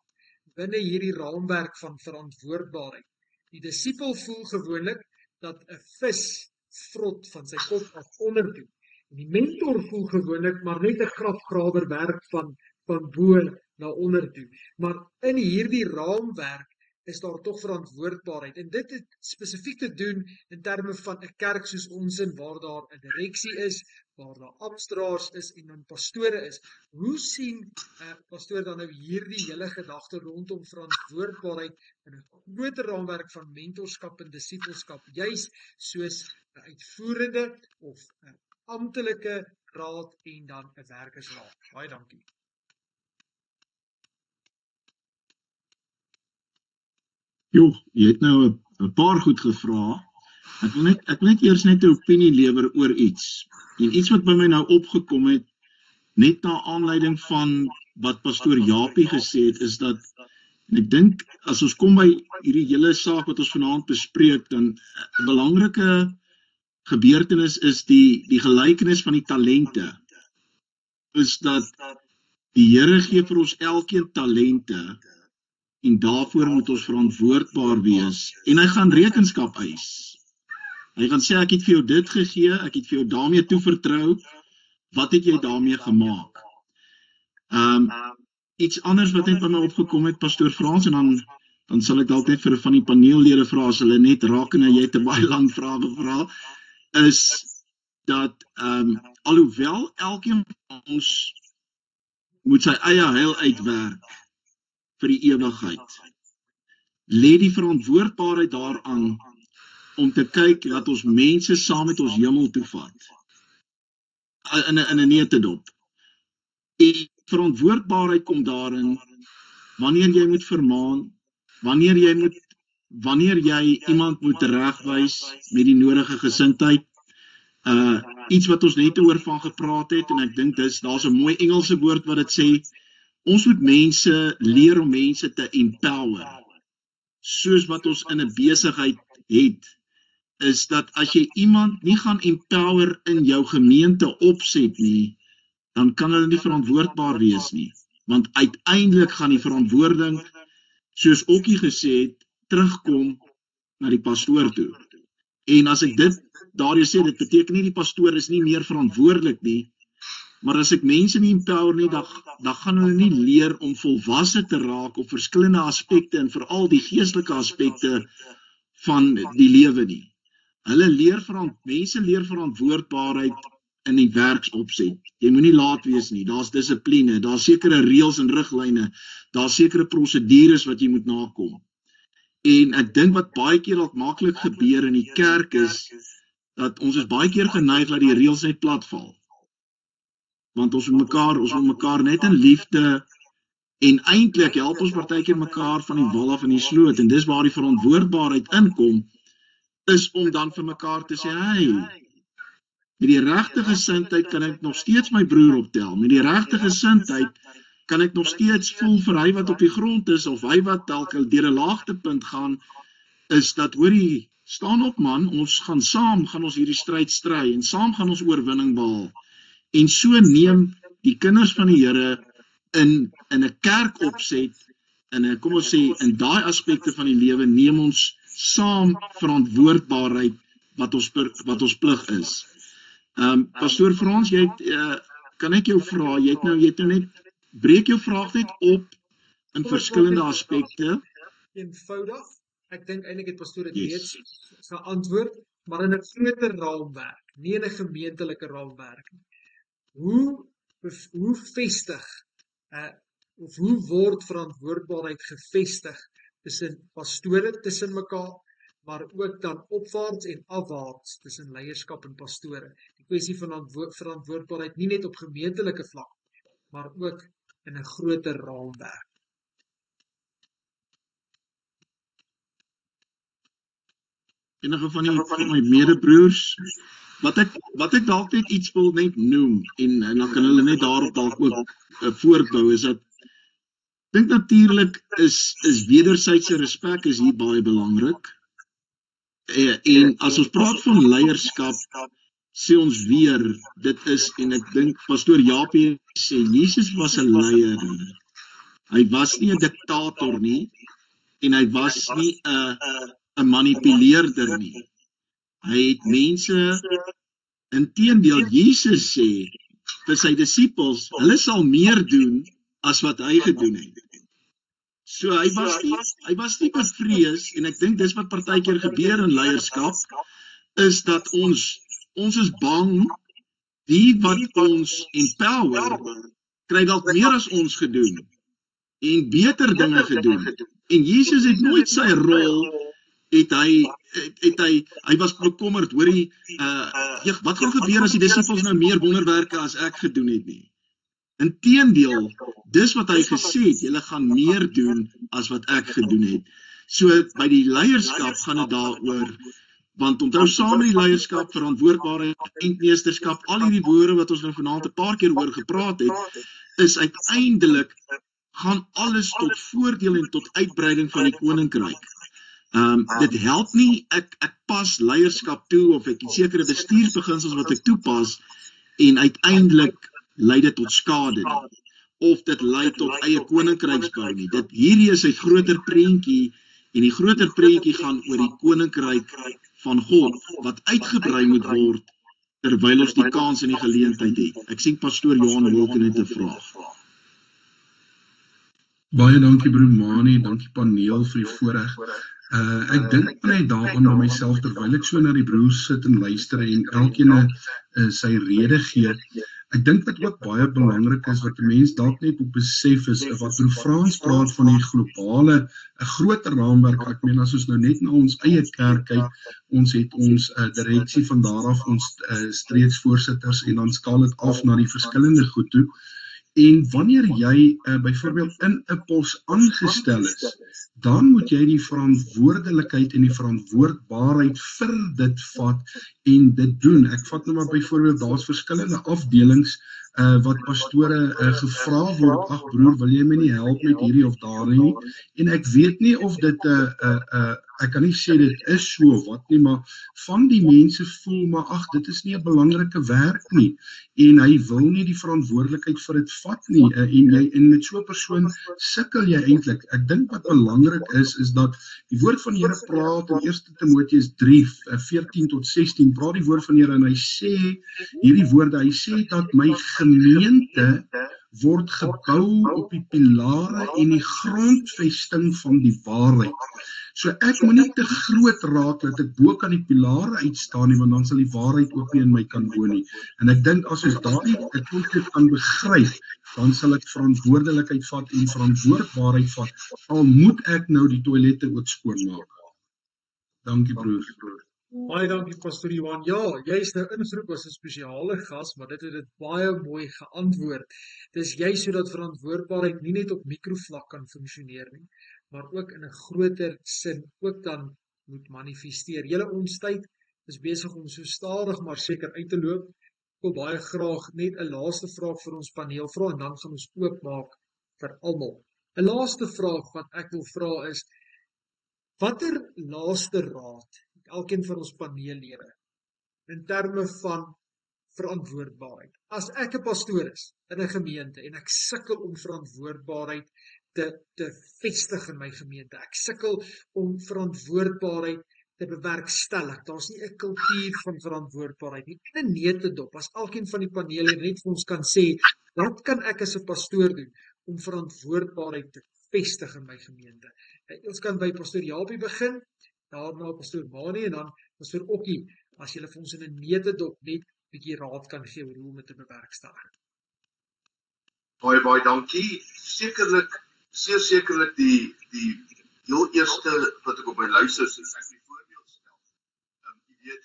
binne hierdie raamwerk van verantwoordbaarheid. Die disipel voel gewoonlik dat 'n vis vrot van sy kop af onder toe. En die mentor voel gewoonlik maar net 'n grafgrawer werk van bo na onder toe. Maar in hierdie raamwerk is daar tog verantwoordbaarheid. En dit het spesifiek te doen in terme van 'n kerk soos ons in, waar daar 'n direksie is, waar daar amptdraers is en dan pastore is. Hoe sien pastoor dan nou hierdie hele gedagte rondom verantwoordbaarheid in 'n groter raamwerk van mentorskap en disipelskap, juis soos 'n uitvoerende of 'n amptelike raad en dan 'n werkersraad? Baie dankie. Jo, jy het nou 'n paar goed gevra. Ek wil net eers 'n opinie lewer oor iets. En iets wat by my nou opgekom het, net na aanleiding van wat pastoor Japie gesê het, is dat, en ek dink, as ons kom by hierdie hele saak wat ons vanaand bespreek, dan 'n belangrike gebeurtenis is die gelykenis van die talente. is dat die Here gee vir ons elkeen talente en daarvoor moet ons verantwoordbaar wees en hy gaan rekenskap eis. Hy gaan sê ek het vir jou dit gegee, ek het vir jou daarmee toevertrou, wat het jy daarmee gemaak? Iets anders wat net by my opgekom het, Pastoor Frans, en dan sal ek dalk net vir van die paneellede vra as hulle net raak en jy het 'n baie lang vraag gevra, is dat alhoewel elkeen van ons moet sy eie heil uitwerk vir die ewigheid, lê die verantwoordbaarheid daaraan om te kyk dat ons mense saam met ons hemel toe vat in 'n neutedop. En verantwoordbaarheid kom daarin wanneer jy moet vermaan, wanneer jy iemand moet regwys met die nodige gesindheid. Iets wat ons net oor van gepraat het, en ek dink daar's 'n mooi Engelse woord wat dit sê, ons moet mense leer om mense te empower, soos wat ons in 'n besigheid het, is dat as jy iemand nie gaan empower in jou gemeente opset nie, dan kan hulle nie verantwoordbaar wees nie, want uiteindelik gaan die verantwoording, soos Okkie gesê het, terugkom na die pastoor toe. En as ek dit daardie sê, dit beteken nie die pastoor is nie meer verantwoordelik nie, maar as ek mense nie empower nie, dan gaan hulle nie leer om volwasse te raak op verskillende aspekte en veral die geestelike aspekte van die lewe nie. Mense leer verantwoordbaarheid in die werksopset. Jy moenie laat wees nie, daar's dissipline, daar's sekere reëls en riglyne, daar's sekere prosedures wat jy moet nakom. En ek dink wat baie keer dalk maklik gebeur in die kerk is, dat ons is baie keer geneig dat die reëls net platval. Want ons moet mekaar net in liefde, en eintlik help ons partykeer mekaar van die wal af in die sloot, en dis waar die verantwoordbaarheid inkom, is om dan vir mekaar te sê, hey, met die regte gesindheid kan ek nog steeds my broer optel, met die regte gesindheid kan ek nog steeds voel vir hy wat op die grond is, of hy wat dalk deur 'n laagtepunt gaan, is dat, hoorie, staan op man, ons gaan saam, gaan ons hierdie stryd stry, en saam gaan ons oorwinning behaal. En so neem die kinders van die Here in 'n kerk opset, kom ons sê, in daai aspekte van die lewe, neem ons saam verantwoordbaarheid wat ons plig is. Pastoor Frans, kan ek jou vra, jy het nou net, breek jou vraag net op in verskillende aspekte. Eenvoudig, ek dink eintlik het pastoor dit reeds geantwoord, maar in 'n groter raamwerk, nie in 'n gemeentelike raamwerk nie. Hoe vestig, of hoe word verantwoordbaarheid gevestig tussen pastore, tussen mekaar, maar ook dan opwaarts en afwaarts tussen leierskap en pastore. Die kwessie van verantwoordbaarheid nie net op gemeentelike vlak, maar ook in 'n groter raamwerk. Enige van my medebroers, wat ek dalk net iets wil net noem, en dan kan hulle net daarop dalk ook voortbou, is dat ek dink natuurlik is wederwysige respek is hier baie belangrik. En as ons praat van leierskap, sê ons weer, dit is, en ek dink pastoor Japie sê, Jesus was 'n leier. Hy was nie 'n diktator nie, en hy was nie 'n manipuleerder nie. Hy het mense, inteendeel, Jesus sê vir sy disippels, hulle sal meer doen as wat hy gedoen het. So hy was nie bevrees, en ek dink dis wat partykeer gebeur in leierskap, is dat ons is bang, die wat ons empower, kry dalk meer as ons gedoen, en beter dinge gedoen. En Jesus het nooit sy rol, hy was bekommerd, hoorie, wat gaan gebeur as die disippels nou meer wonderwerke as ek gedoen het nie? Inteendeel, dis wat hy gesê het, julle gaan meer doen as wat ek gedoen het. So by die leierskap gaan dit daaroor, want onthou saam met die leierskap, verantwoordbaarheid, eindmeesterskap, al hierdie woorde wat ons nou vanaand 'n paar keer oor gepraat het, is uiteindelik gaan alles tot voordeel en tot uitbreiding van die koninkryk. Dit help nie, ek pas leierskap toe, of ek het sekere bestuursbeginsels wat ek toepas, en uiteindelik lei dit tot skade nie, of dit lei tot eie koninkryksbou nie. Hierdie is 'n groter prentjie, en die groter prentjie gaan oor die koninkryk van God, wat uitgebrei moet word, terwyl ons die kans en die geleentheid het. Ek sien pastoor Johan Wilken het 'n vraag. Baie dankie broer Mani, dankie paneel vir die voorreg. Ek dink net daaraan na myself, terwyl ek so na die broers sit en luister en elkeen sy rede gee. Ek dink wat ook baie belangrik is, wat die mens dalk net moet besef is, wat broer Frans praat van die globale, 'n groter raamwerk. Ek meen, as ons nou net na ons eie kerk kyk, ons het ons direksie van daar af, ons streeksvoorsitters, en dan skaal dit af na die verskillende goed toe. En wanneer jy byvoorbeeld in 'n pos aangestel is, dan moet jy die verantwoordelikheid en die verantwoordbaarheid vir dit vat en dit doen. Ek vat nou maar byvoorbeeld, daar's verskillende afdelings wat pastore gevra word, ag broer, wil jy my nie help met hierdie of daardie nie? En ek weet nie of dit ek kan nie sê dit is so of wat nie, maar van die mense voel, maar ag, dit is nie 'n belangrike werk nie, en hy wil nie die verantwoordelikheid vir dit vat nie, en met so 'n persoon sukkel jy eintlik. Ek dink wat belangrik is dat die woord van die Here praat in 1 Timoteus 3:14-16, praat die woord van die Here, en hy sê hierdie woorde, hy sê dat my gemeente word gebou op die pilare en die grondvesting van die waarheid. So ek moet nie te groot raak dat ek bo kan die pilare uitstaan nie, want dan sal die waarheid ook nie in my kan woon nie. En ek dink as ons daardie konsep kan begryp, dan sal ek verantwoordelikheid vat en verantwoordbaarheid vat, al moet ek nou die toilette ook skoonmaak. Dankie broer. Baie dankie pastoor Johan. Ja, jy is nou ingeroep as 'n spesiale gas, maar dit het dit baie mooi geantwoord. Dis jy sodat verantwoordbaarheid nie net op mikrovlak kan funksioneer nie, maar ook in 'n groter sin ook dan moet manifesteer. Julle ons tyd is besig om so stadig maar seker uit te loop. Ek wil baie graag net 'n laaste vraag vir ons paneel vra, en dan gaan ons oopmaak vir almal. 'n Laaste vraag wat ek wil vra is, watter laaste raad elkeen van ons paneellede in terme van verantwoordbaarheid? As ek 'n pastoor is in 'n gemeente en ek sukkel om verantwoordbaarheid te vestig in my gemeente, ek sukkel om verantwoordbaarheid te bewerkstellig, daar's nie 'n kultuur van verantwoordbaarheid nie, en 'n neutedop, as elkeen van die paneellede net vir ons kan sê, wat kan ek as 'n pastoor doen om verantwoordbaarheid te vestig in my gemeente? Ons kan by pastoor Japie begin, daarna pastoor Mani, en dan pastoor Okkie, as julle vir ons in 'n neutedop net 'n bietjie raad kan gee oor hoe om dit te bewerkstellig. Baie dankie. Sekerlik die heel eerste wat ek op my luister is ek die voorbeeld stel. Jy weet,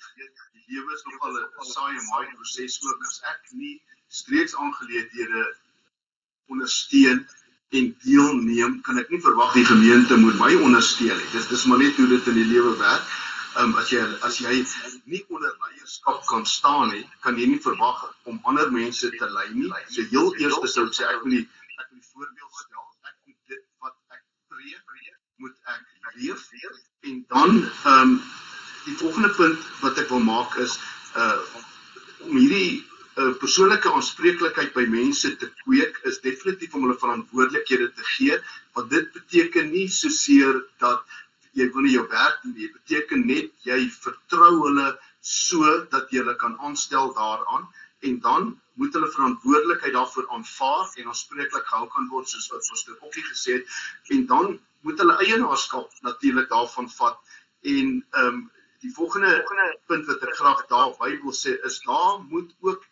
die lewe is nogal 'n saai en maai proses ook. As ek nie streeksaangeleenthede ondersteun en deelneem, kan ek nie verwag die gemeente moet my ondersteun nie. Dis maar net hoe dit in die lewe werk. As jy nie onder leierskap kan staan nie, kan jy nie verwag om ander mense te lei nie. So heel eerste sou ek sê, ek moet die voorbeeld stel. Ek moet dit wat ek preek, moet ek leef. En dan die volgende punt wat ek wil maak is om hierdie persoonlike aanspreeklikheid by mense te kweek, is definitief om hulle verantwoordelikhede te gee, want dit beteken nie soseer dat jy wil nie jou werk doen, dit beteken net jy vertrou hulle so dat jy hulle kan aanstel daaraan, en dan moet hulle verantwoordelikheid daarvoor aanvaar en aanspreeklik gehou kan word, soos wat pastoor Okkie gesê het, en dan moet hulle eienaarskap natuurlik daarvan vat. En die volgende punt wat ek graag daarby wil sê, is daar moet ook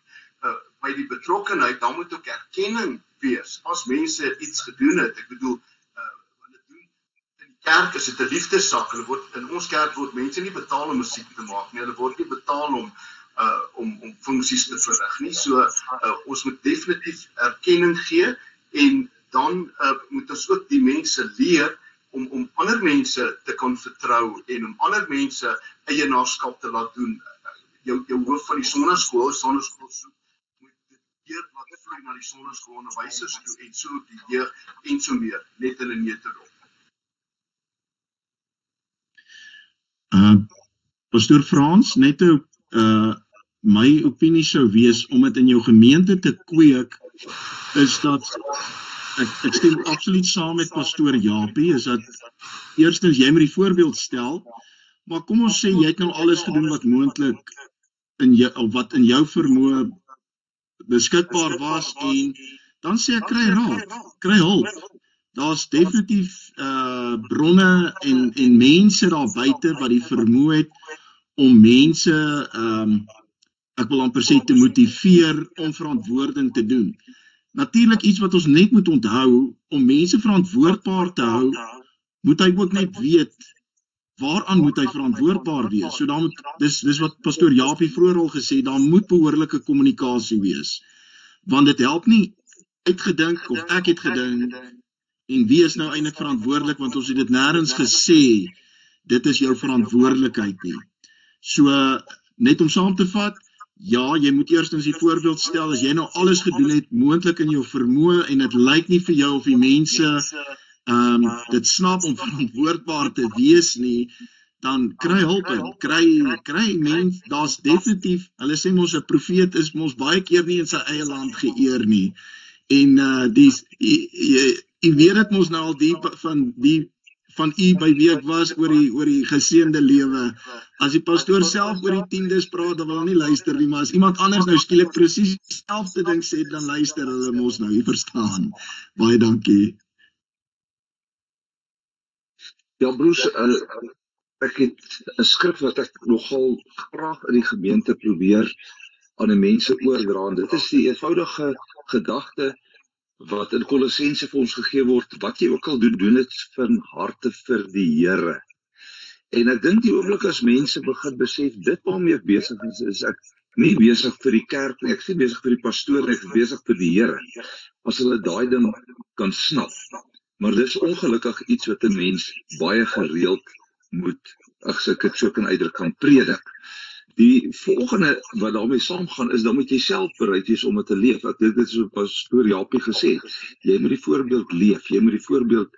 by die betrokkenheid, daar moet ook erkenning wees, as mense iets gedoen het. Ek bedoel, hulle doen in die kerk, is dit 'n liefdessak, in ons kerk word mense nie betaal om musiek te maak nie, hulle word nie betaal om funksies te verrig nie, so ons moet definitief erkenning gee, en dan moet ons ook die mense leer om ander mense te kan vertrou, en om ander mense eienaarskap te laat doen. Jou hoof van die sonnaskool soek, moet dit keer wat vloei na die sonnaskoolonderwysers toe, en so die jeug, en so meer, net in 'n neutedop. Pastoor Frans, net 'n my opinie sou wees om dit in jou gemeente te kweek, is dat ek stem absoluut saam met pastoor Japie, is dat eerstens jy moet die voorbeeld stel, maar kom ons sê jy het nou alles gedoen wat moontlik wat in jou vermoë beskikbaar was, en dan sê ek kry raad, kry hulp. Daar's definitief bronne en mense daar buite wat die vermoë het om mense, ek wil amper sê, te motiveer om verantwoording te doen. Natuurlik iets wat ons net moet onthou, om mense verantwoordbaar te hou, moet hy ook net weet, waaraan moet hy verantwoordbaar wees. So dan moet, dis wat pastoor Japie vroeër al gesê, daar moet behoorlike kommunikasie wees. Want dit help nie uitgedink, of ek het gedink, en wie is nou eintlik verantwoordelik, want ons het dit nêrens gesê, dit is jou verantwoordelikheid nie. So, net om saam te vat, ja, jy moet eerstens die voorbeeld stel, as jy nou alles gedoen het, moontlik in jou vermoë, en dit lyk nie vir jou of die mense dit snap om verantwoordbaar te wees nie, dan kry hulp in, kry mens, daar's definitief, hulle sê ons 'n profeet is mos baie keer nie in sy eie land geëer nie, en jy weet dit mos nou al van u by wie ek was oor die geseënde lewe. As die pastoor self oor die tiendes praat, dan wil hy nie luister nie, maar as iemand anders nou skielik presies dieselfde ding sê, dan luister hulle mos nou, jy verstaan. Baie dankie. Ja, Bruce, ek het 'n skrif wat ek nogal graag in die gemeente probeer aan die mense oordra, en dit is die eenvoudige gedagte wat in Kolossense vir ons gegee word, wat jy ook al doen dit van harte vir die Here. En ek dink die oomblik as mense begin besef, dit waarmee ek besig is ek nie besig vir die kerk nie, ek is nie besig vir die pastoor nie, ek is besig vir die Here, as hulle daai ding kan snap. Maar dis ongelukkig iets wat 'n mens baie gereeld moet, as ek dit so kan uitdruk, kan predik. Die volgende wat daarmee saamgaan is, dan moet jy self bereid wees om dit te leef. Ek dink dit is wat pastoor Japie gesê, jy moet die voorbeeld leef, jy moet die voorbeeld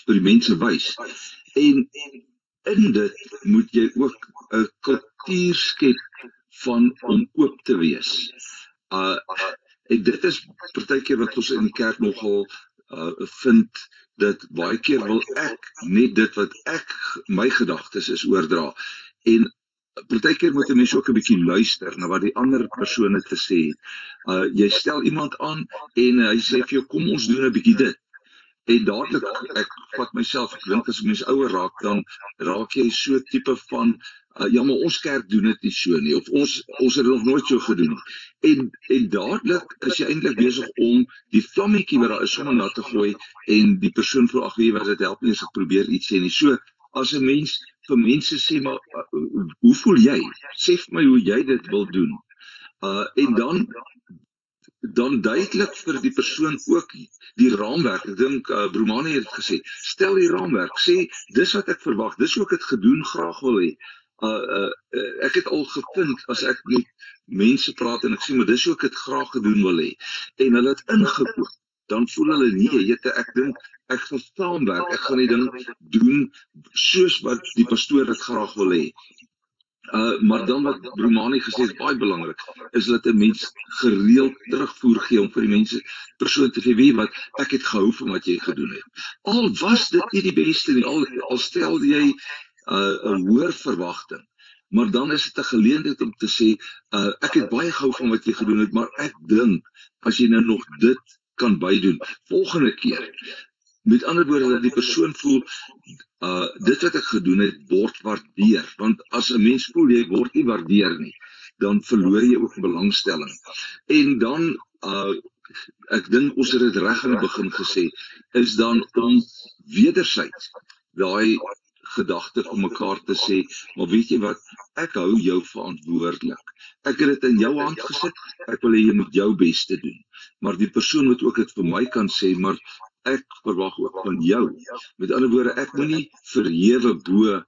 vir die mense wys. En in dit moet jy ook 'n kultuur skep van om oop te wees. En dit is partykeer wat ons in die kerk nogal vind, dat baie keer wil ek net dit wat my gedagtes is oordra. En partykeer moet 'n mens ook 'n bietjie luister na wat die ander persone te sê het. Jy stel iemand aan en hy sê vir jou, kom ons doen 'n bietjie dit. En dadelik, ek vat myself, ek dink as 'n mens ouer raak, dan raak jy so tipe van, ja, maar ons kerk doen dit nie so nie, of ons het dit nog nooit so gedoen nie. En dadelik is jy eintlik besig om die vlammetjie wat daar is, sommer na te gooi, en die persoon vra, ag weet wat, dit help nie as ek probeer iets sê nie. So, as 'n mens vir mense sê, maar hoe voel jy? Sê vir my hoe jy dit wil doen. En dan duidelik vir die persoon ook die raamwerk. Ek dink Brumani het gesê, stel die raamwerk, sê dis wat ek verwag, dis hoe ek dit gedoen graag wil hê. Ek het al gevind, as ek met mense praat en ek sê, maar dis hoe ek dit graag gedoen wil hê, en hulle het ingekoop, dan voel hulle nee, ek dink ek gaan saamwerk, ek gaan die ding doen soos wat die pastoor dit graag wil hê. Maar dan wat Brumani gesê is baie belangrik, is dat 'n mens gereeld terugvoer gee om vir die mense persoon te sê, weet wat, ek het gehou van wat jy gedoen het. Al was dit nie die beste nie, al stel jy 'n hoër verwagting, maar dan is dit 'n geleentheid om te sê, ek het baie gehou van wat jy gedoen het, maar ek dink, as jy nou nog dit kan bydoen, volgende keer, met ander woorde, dat die persoon voel, dit wat ek gedoen het, word waardeer, want as 'n mens voel, jy word nie waardeer nie, dan verloor jy ook belangstelling. En dan, ek dink ons het dit reg in die begin gesê, is dan om wederzijds daai gedagte vir mekaar te sê, maar weet jy wat, ek hou jou verantwoordelik. Ek het dit in jou hand gesit, ek wil hê jy moet jou beste doen. Maar die persoon moet ook dit vir my kan sê, maar ek verwag ook van jou. Met ander woorde, ek moet nie verhewe bo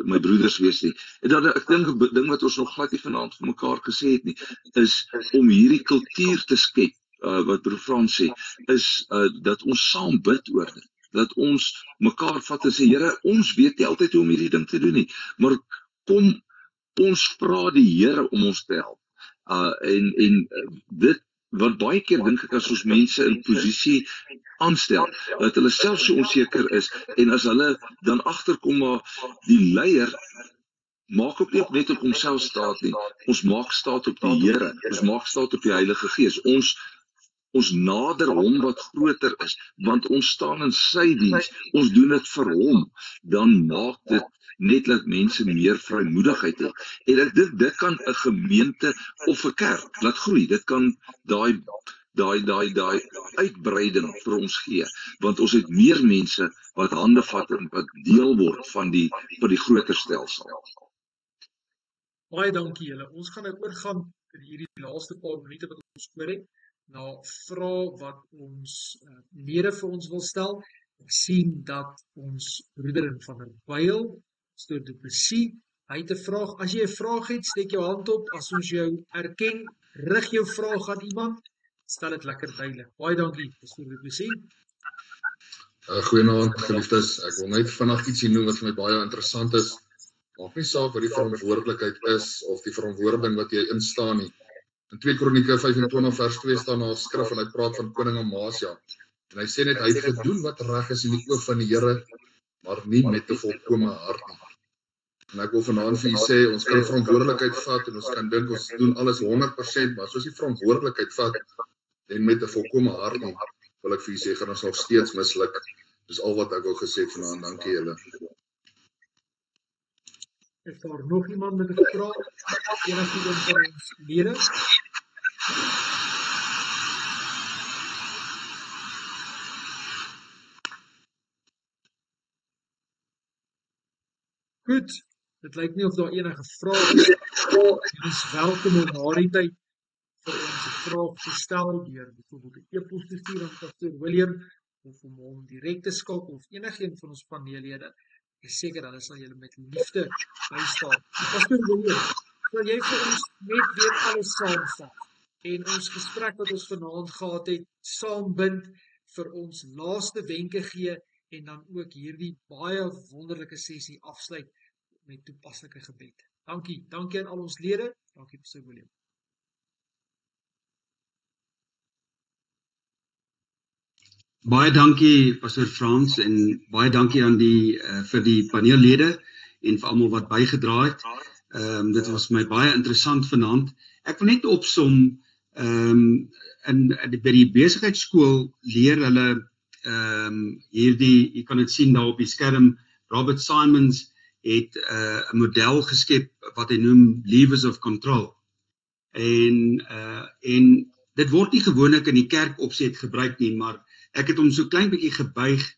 my broeders wees nie. En dan, ek dink 'n ding wat ons nog glad nie vanaand vir mekaar gesê het nie, is om hierdie kultuur te skep, wat broer Frans sê, is dat ons saam bid oor dit. Dat ons mekaar vat en sê, Here, ons weet nie altyd hoe om hierdie ding te doen nie, maar kom ons vra die Here om ons te help. Dit wat baie keer dink ek as ons mense in posisie aanstel, dat hulle self so onseker is, en as hulle dan agterkom maar die leier maak ook net op homself staat nie. Ons maak staat op die Here, ons maak staat op die Heilige Gees. Ons nader hom wat groter is, want ons staan in sy diens, ons doen dit vir hom, dan maak dit net dat mense meer vrymoedigheid het. En ek dink dit kan 'n gemeente of 'n kerk laat groei. Dit kan daai uitbreiding vir ons gee, want ons het meer mense wat hande vat en wat deel word van die groter stelsel. Baie dankie julle. Ons gaan nou oorgaan in hierdie laaste paar minute wat ons oor het, na vrae wat ons lede vir ons wil stel. Ek sien dat ons broeder van der Byl, Stoor Du Plessis, hy het 'n vraag. As jy 'n vraag het, steek jou hand op. As ons jou erken, rig jou vraag aan iemand, stel dit lekker duidelik. Baie dankie, Stoor Du Plessis. Goeienaand, geliefdes. Ek wil net vinnig ietsie noem wat vir my baie interessant is. Maak nie saak wat die verantwoordelikheid is of die verantwoording wat jy instaan nie. In 2 Kronieke 25 vers 2 staan daar 'n skrif en hy praat van koning Amasia. En hy sê net hy het gedoen wat reg is in die oë van die Here, maar nie met 'n volkome hart nie. En ek wil vanaand vir u sê, ons kan verantwoordelikheid vat en ons kan dink ons doen alles 100%, maar as ons die verantwoordelikheid vat en met 'n volkome hart nie, wil ek vir u sê, gaan ons nog steeds misluk. Dis al wat ek wil gesê het vanaand. Dankie julle. Is daar nog iemand met 'n vraag? Enigiemand van ons lede? Goed, dit lyk nie of daar enige vrae is. Jy is welkom om na die tyd vir ons 'n vraag te stel deur byvoorbeeld 'n e-pos te stuur aan Pastor William of om hom direk te skakel of enigiemand van ons paneellede. Ek is seker hulle sal julle met liefde bystaan. Pastor William, sal jy vir ons net weer alles saamvat en ons gesprek wat ons vanaand gehad het, saambind, vir ons laaste wenke gee en dan ook hierdie baie wonderlike sessie afsluit met toepaslike gebed. Dankie aan al ons lede. Dankie Pastor William. Baie dankie Pastor Frans en baie dankie aan vir die paneellede en vir almal wat bygedra het. Dit was my baie interessant vanaand. Ek wil net opsom, by die besigheidskool leer hulle hierdie, jy kan dit sien daar op die skerm, Robert Simons het 'n model geskep wat hy noem levers of control. En dit word nie gewoonlik in die kerkopset gebruik nie, maar ek het hom so klein bietjie gebuig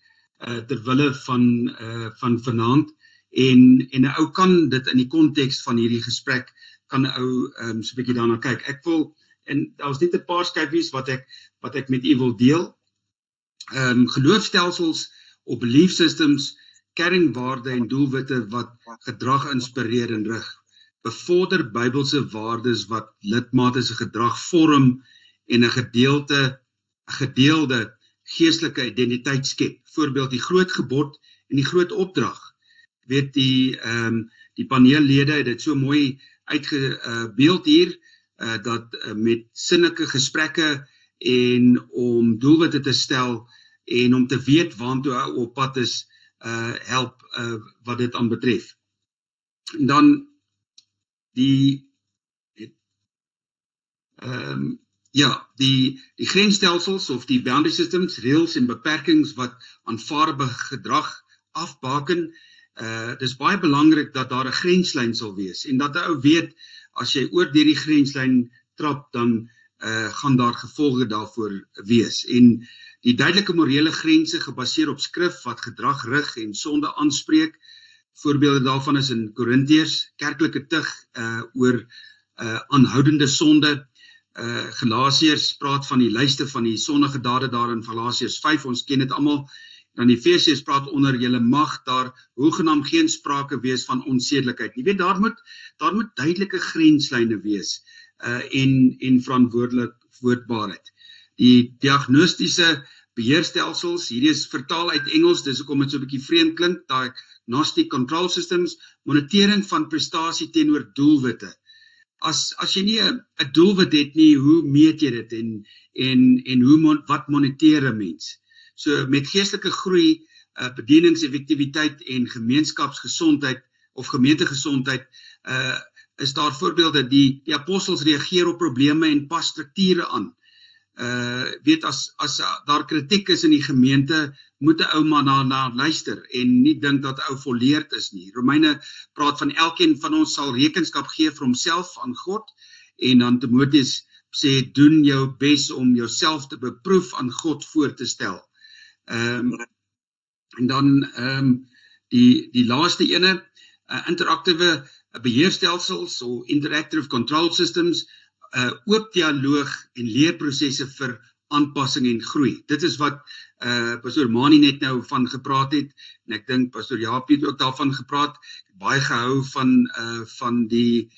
terwille van vanaand en 'n ou kan dit in die konteks van hierdie gesprek kan 'n ou so 'n bietjie daarna kyk. Ek wil, en daar was net 'n paar skyfies wat ek met u wil deel. Geloofstelsels op belief systems, kernwaarde en doelwitte wat gedrag inspireer en rig, bevorder Bybelse waardes wat lidmate se gedrag vorm en 'n gedeelde geestelike identiteit skep. Voorbeeld die groot gebod en die groot opdrag. Weet die paneellede het dit so mooi uitgebeeld hier, dat met sinnige gesprekke en om doelwitte te stel en om te weet waantoe hy op pad is, help wat dit aan betref. En dan die grensstelsels of die boundary systems, reëls en beperkings wat aanvaarbare gedrag afbaken. Dis baie belangrik dat daar 'n grenslyn sal wees en dat 'n ou weet as jy oor deur die grenslyn trap, dan gaan daar gevolge daarvoor wees. En die duidelike morele grense gebaseer op skrif wat gedrag rig en sonde aanspreek. Voorbeelde daarvan is in Korintiërs, kerklike tug oor aanhoudende sonde. Galasiërs praat van die lyste van die sondige dade daar in Galasiërs 5, ons ken dit almal. Dan Efesiërs praat onder, julle mag daar hoegenaamd geen sprake wees van onsedelikheid. Jy weet, daar moet duidelike grenslyne wees en verantwoordbaarheid. Die diagnostiese beheerstelsels. Hierdie is vertaal uit Engels, dis hoekom dit so 'n bietjie vreemd klink. Diagnostic Control Systems, monitering van prestasie teenoor doelwitte. As jy nie 'n doelwit het nie, hoe meet jy dit en wat moniteer 'n mens? So met geestelike groei, bedieningseffektiwiteit en gemeenskapsgesondheid of gemeentegesondheid, is daar voorbeelde, die apostels reageer op probleme en pas strukture aan. Weet, as daar kritiek is in die gemeente, moet 'n ou maar na luister en nie dink dat 'n ou volleerd is nie. Romeine praat van elkeen van ons sal rekenskap gee vir homself aan God, en dan Timoteus sê, doen jou bes om jouself te beproef aan God voor te stel. En dan die laaste ene, interaktiewe beheerstelsels of interactive control systems, oop dialoog en leerprosesse vir aanpassing en groei. Dit is wat Pastor Mani net nou van gepraat het, en ek dink Pastor Jaapie het ook daarvan gepraat. Baie gehou van die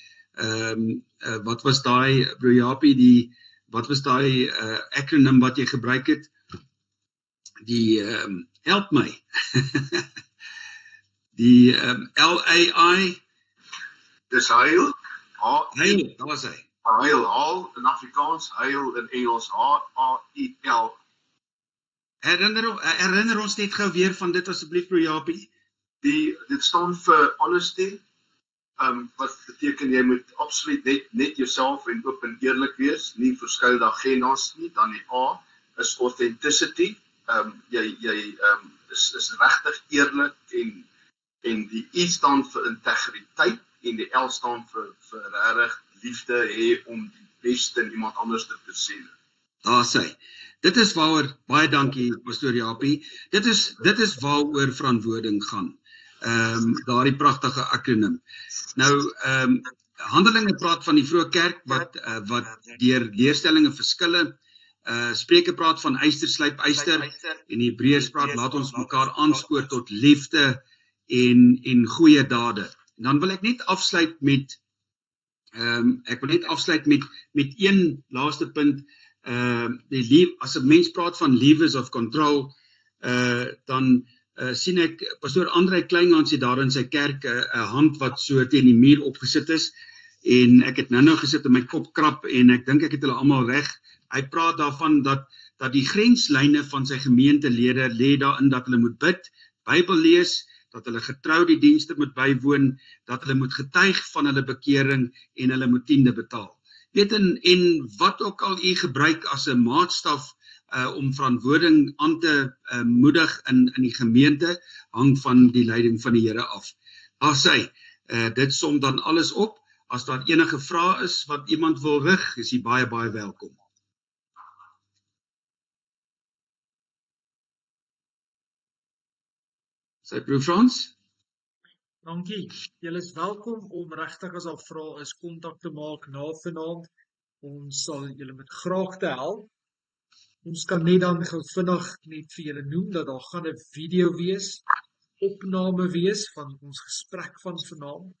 wat was daai, Broer Jaapie, wat was daai acronym wat jy gebruik het? Die help my. Die LAI. Dis heil. Heil, daar was hy. Heil in Afrikaans, heil in Engels, H-A-I-L. Herinner ons net gou weer van dit asseblief, Broer Jaapie. Dit staan vir honesty, wat beteken jy moet absoluut net jouself en oop en eerlik wees, nie verskeie agendas nie. Dan die A is authenticity, jy is regtig eerlik, en die I staan vir integriteit, en die L staan vir regtig liefde hê om die beste in iemand anders te sien. Daar sê. Dit is waaroor, baie dankie Pastor Jaapie, dit is waaroor verantwoording gaan. Daardie pragtige akronim. Nou, Handelinge praat van die vroeë kerk wat deur leerstellinge verskille, Spreuke praat van yster slyp yster, en Hebreërs praat laat ons mekaar aanspoor tot liefde en goeie dade. En dan wil ek net afsluit met met een laaste punt. As 'n mens praat van levers of control, dan sien ek Pastor André Kleinhans het daar in sy kerk 'n hand wat so teen die muur opgesit is, en ek het nou gesit in my kop krap, en ek dink ek het hulle almal reg. Hy praat daarvan dat die grenslyne van sy gemeentelede lê daarin dat hulle moet bid, Bybel lees, dat hulle getrou die dienste moet bywoon, dat hulle moet getuig van hulle bekering en hulle moet tiende betaal. Weet, en wat ook al u gebruik as 'n maatstaf om verantwoording aan te moedig in die gemeente, hang van die leiding van die Here af. As hy, dit som dan alles op. As daar enige vrae is wat iemand wil rig, is hy baie, baie welkom. Sy Broer Frans? Dankie. Julle is welkom om regtig as daar vrae is, kontak te maak na vanaand. Ons sal julle met graagte help. Ons kan net dan gou vinnig net vir julle noem dat daar gaan 'n video wees, opname wees van ons gesprek van vanaand.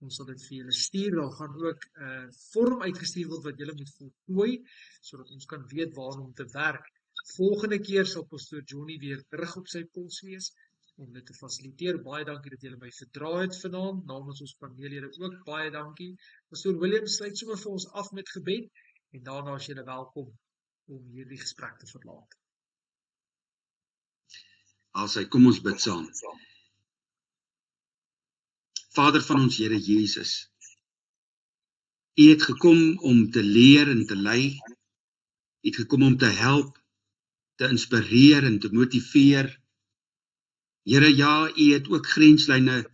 Ons sal dit vir julle stuur. Daar gaan ook 'n vorm uitgestuur word wat julle moet voltooi, sodat ons kan weet waaraan om te werk. Volgende keer sal Pastor Johnny weer terug op sy pos wees om dit te fasiliteer. Baie dankie dat julle my verdra het vanaand. Namens ons paneellede ook baie dankie. Pastor William sluit sommer vir ons af met gebed, en daarna is julle welkom om hierdie gesprek te verlaat. Kom ons bid saam. Vader van ons Here Jesus, U het gekom om te leer en te lei. U het gekom om te help, te inspireer en te motiveer. Here, ja, U het ook grenslyne,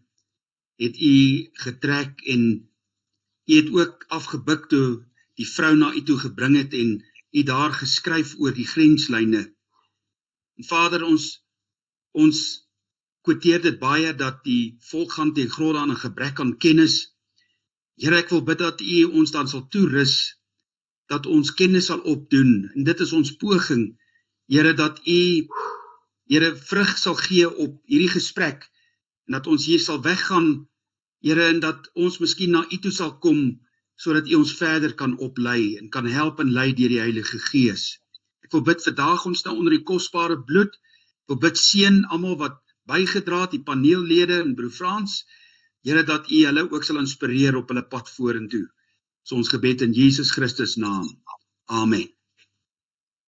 het U getrek, en U het ook afgebuk toe die vrou na U toe gebring het, en U daar geskryf oor die grenslyne. En Vader, ons quoteer dit baie dat die volk gaan ten gronde aan 'n gebrek aan kennis. Here, ek wil bid dat U ons dan sal toerus, dat ons kennis sal opdoen, en dit is ons poging, Here, dat U, Here, vrug sal gee op hierdie gesprek, en dat ons hier sal weggaan, Here, en dat ons miskien na U toe sal kom, sodat U ons verder kan oplei, en kan help en lei deur die Heilige Gees. Ek wil bid vandag ons nou onder die kosbare bloed. Ek wil bid seën almal wat bygedra het, die paneellede en broer Frans. Here, dat U hulle ook sal inspireer op hulle pad vorentoe. So ons gebed in Jesus Christus naam. Amen.